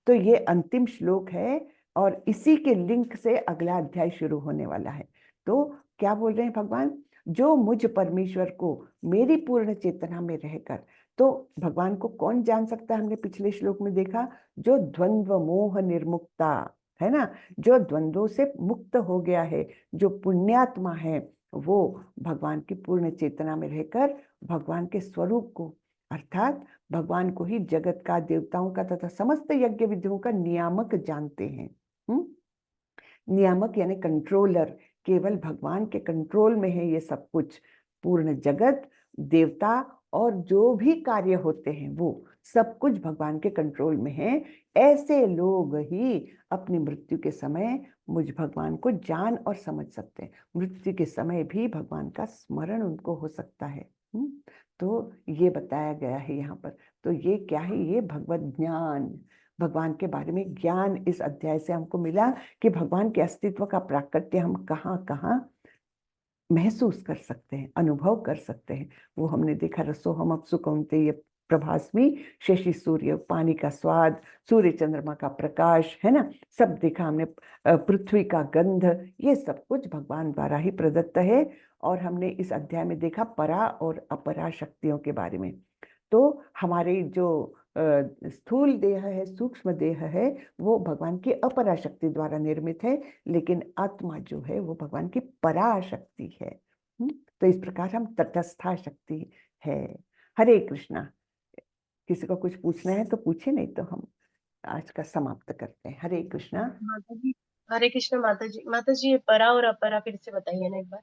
Speaker 2: तो ये अंतिम श्लोक है और इसी के लिंक से अगला अध्याय शुरू होने वाला है। तो क्या बोल रहे हैं भगवान? जो मुझ परमेश्वर को मेरी पूर्ण चेतना में रहकर, तो भगवान को कौन जान सकता है? हमने पिछले श्लोक में देखा, जो द्वंद्व मोह निर्मुक्ता है ना, जो द्वंद्वों से मुक्त हो गया है, जो पुण्यात्मा है, वो भगवान की पूर्ण चेतना में रहकर भगवान के स्वरूप को, अर्थात भगवान को ही जगत का, देवताओं का तथा समस्त यज्ञ विधियों का नियामक जानते हैं। नियामक यानी कंट्रोलर, केवल भगवान के कंट्रोल में है ये सब कुछ। पूर्ण जगत, देवता और जो भी कार्य होते हैं वो सब कुछ भगवान के कंट्रोल में है। ऐसे लोग ही अपनी मृत्यु के समय मुझ भगवान को जान और समझ सकते हैं। मृत्यु के समय भी भगवान का स्मरण उनको हो सकता है। तो ये बताया गया है यहाँ पर। तो ये क्या है? ये भगवत ज्ञान, भगवान के बारे में ज्ञान इस अध्याय से हमको मिला कि भगवान के अस्तित्व का प्राकट्य हम कहाँ कहाँ महसूस कर सकते हैं, अनुभव कर सकते हैं। वो हमने देखा, रसोहम अप्सु कौन्तेय प्रभास्मि, शशि सूर्य, पानी का स्वाद, सूर्य चंद्रमा का प्रकाश, है ना, सब देखा हमने। पृथ्वी का गंध, ये सब कुछ भगवान द्वारा ही प्रदत्त है। और हमने इस अध्याय में देखा परा और अपरा शक्तियों के बारे में। तो हमारे जो स्थूल देह है, सूक्ष्म देह है, वो भगवान की अपरा शक्ति द्वारा निर्मित है, लेकिन आत्मा जो है वो भगवान की पराशक्ति है। तो इस प्रकार हम तटस्था शक्ति है। हरे कृष्णा। किसी को कुछ पूछना है तो पूछे, नहीं तो हम आज का समाप्त करते हैं। हरे कृष्णा।
Speaker 1: माता जी, हरे कृष्ण माता जी। माता जी, ये परा और अपरा फिर से बताइए ना एक बार।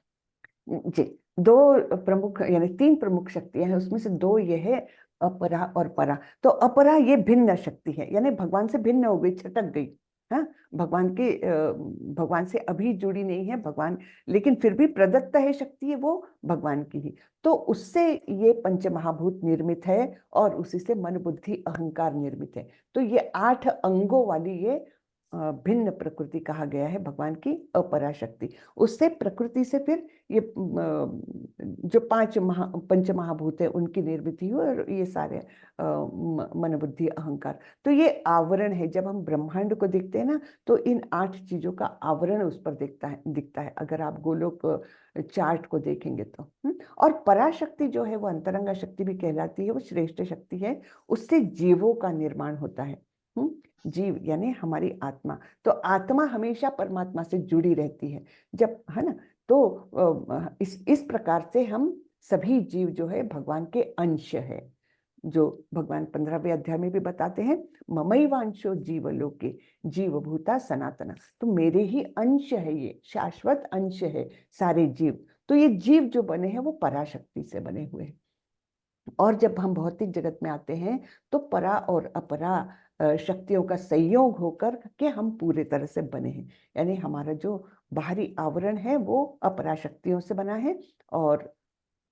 Speaker 2: जी, दो प्रमुख यानी तीन प्रमुख शक्तियां हैं, उसमें से दो ये है अपरा और परा। तो अपरा ये भिन्न शक्ति है, यानी भगवान से भिन्न हो गई, छटक गई। हाँ, भगवान से अभी जुड़ी नहीं है भगवान, लेकिन फिर भी प्रदत्त है शक्ति है वो भगवान की ही। तो उससे ये पंच महाभूत निर्मित है और उसी से मन बुद्धि अहंकार निर्मित है। तो ये 8 अंगों वाली ये भिन्न प्रकृति कहा गया है भगवान की अपरा शक्ति। उससे प्रकृति से फिर ये जो पंच महाभूत है उनकी निर्मित हुई और ये सारे मन बुद्धि अहंकार। तो ये आवरण है। जब हम ब्रह्मांड को देखते हैं ना, तो इन 8 चीजों का आवरण उस पर दिखता है अगर आप गोलोक चार्ट को देखेंगे तो। और पराशक्ति जो है वो अंतरंगा शक्ति भी कहलाती है, वो श्रेष्ठ शक्ति है। उससे जीवों का निर्माण होता है। जीव यानी हमारी आत्मा। तो आत्मा हमेशा परमात्मा से जुड़ी रहती है जब, है ना। तो इस प्रकार से हम सभी जीव जो है भगवान के अंश है, जो भगवान 15वें अध्याय में भी बताते हैं, ममैवांशो जीवलोके जीवभूता सनातना। तो मेरे ही अंश है, ये शाश्वत अंश है सारे जीव। तो ये जीव जो बने हैं वो पराशक्ति से बने हुए हैं। और जब हम भौतिक जगत में आते हैं तो परा और अपरा शक्तियों का संयोग होकर के हम पूरे तरह से बने हैं। यानी हमारा जो बाहरी आवरण है वो अपरा शक्तियों से बना है और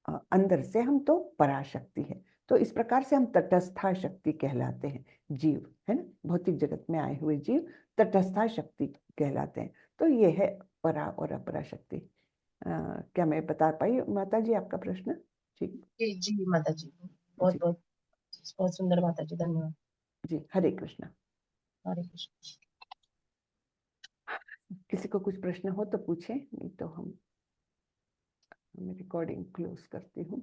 Speaker 2: अंदर से हम तो पराशक्ति है। तो इस प्रकार से हम तटस्था शक्ति कहलाते हैं जीव, है ना। भौतिक जगत में आए हुए जीव तटस्था शक्ति कहलाते हैं। तो ये है परा और अपरा शक्ति। क्या मैं बता पाई माता जी आपका प्रश्न? ठीक
Speaker 1: जी जी माता जी, बहुत
Speaker 2: जी।
Speaker 1: बहुत बहुत सुंदर माता जी, धन्यवाद।
Speaker 2: जी, हरे कृष्णा।
Speaker 1: हरे कृष्ण।
Speaker 2: किसी को कुछ प्रश्न हो तो पूछे, नहीं तो हम रिकॉर्डिंग क्लोज करती हूँ।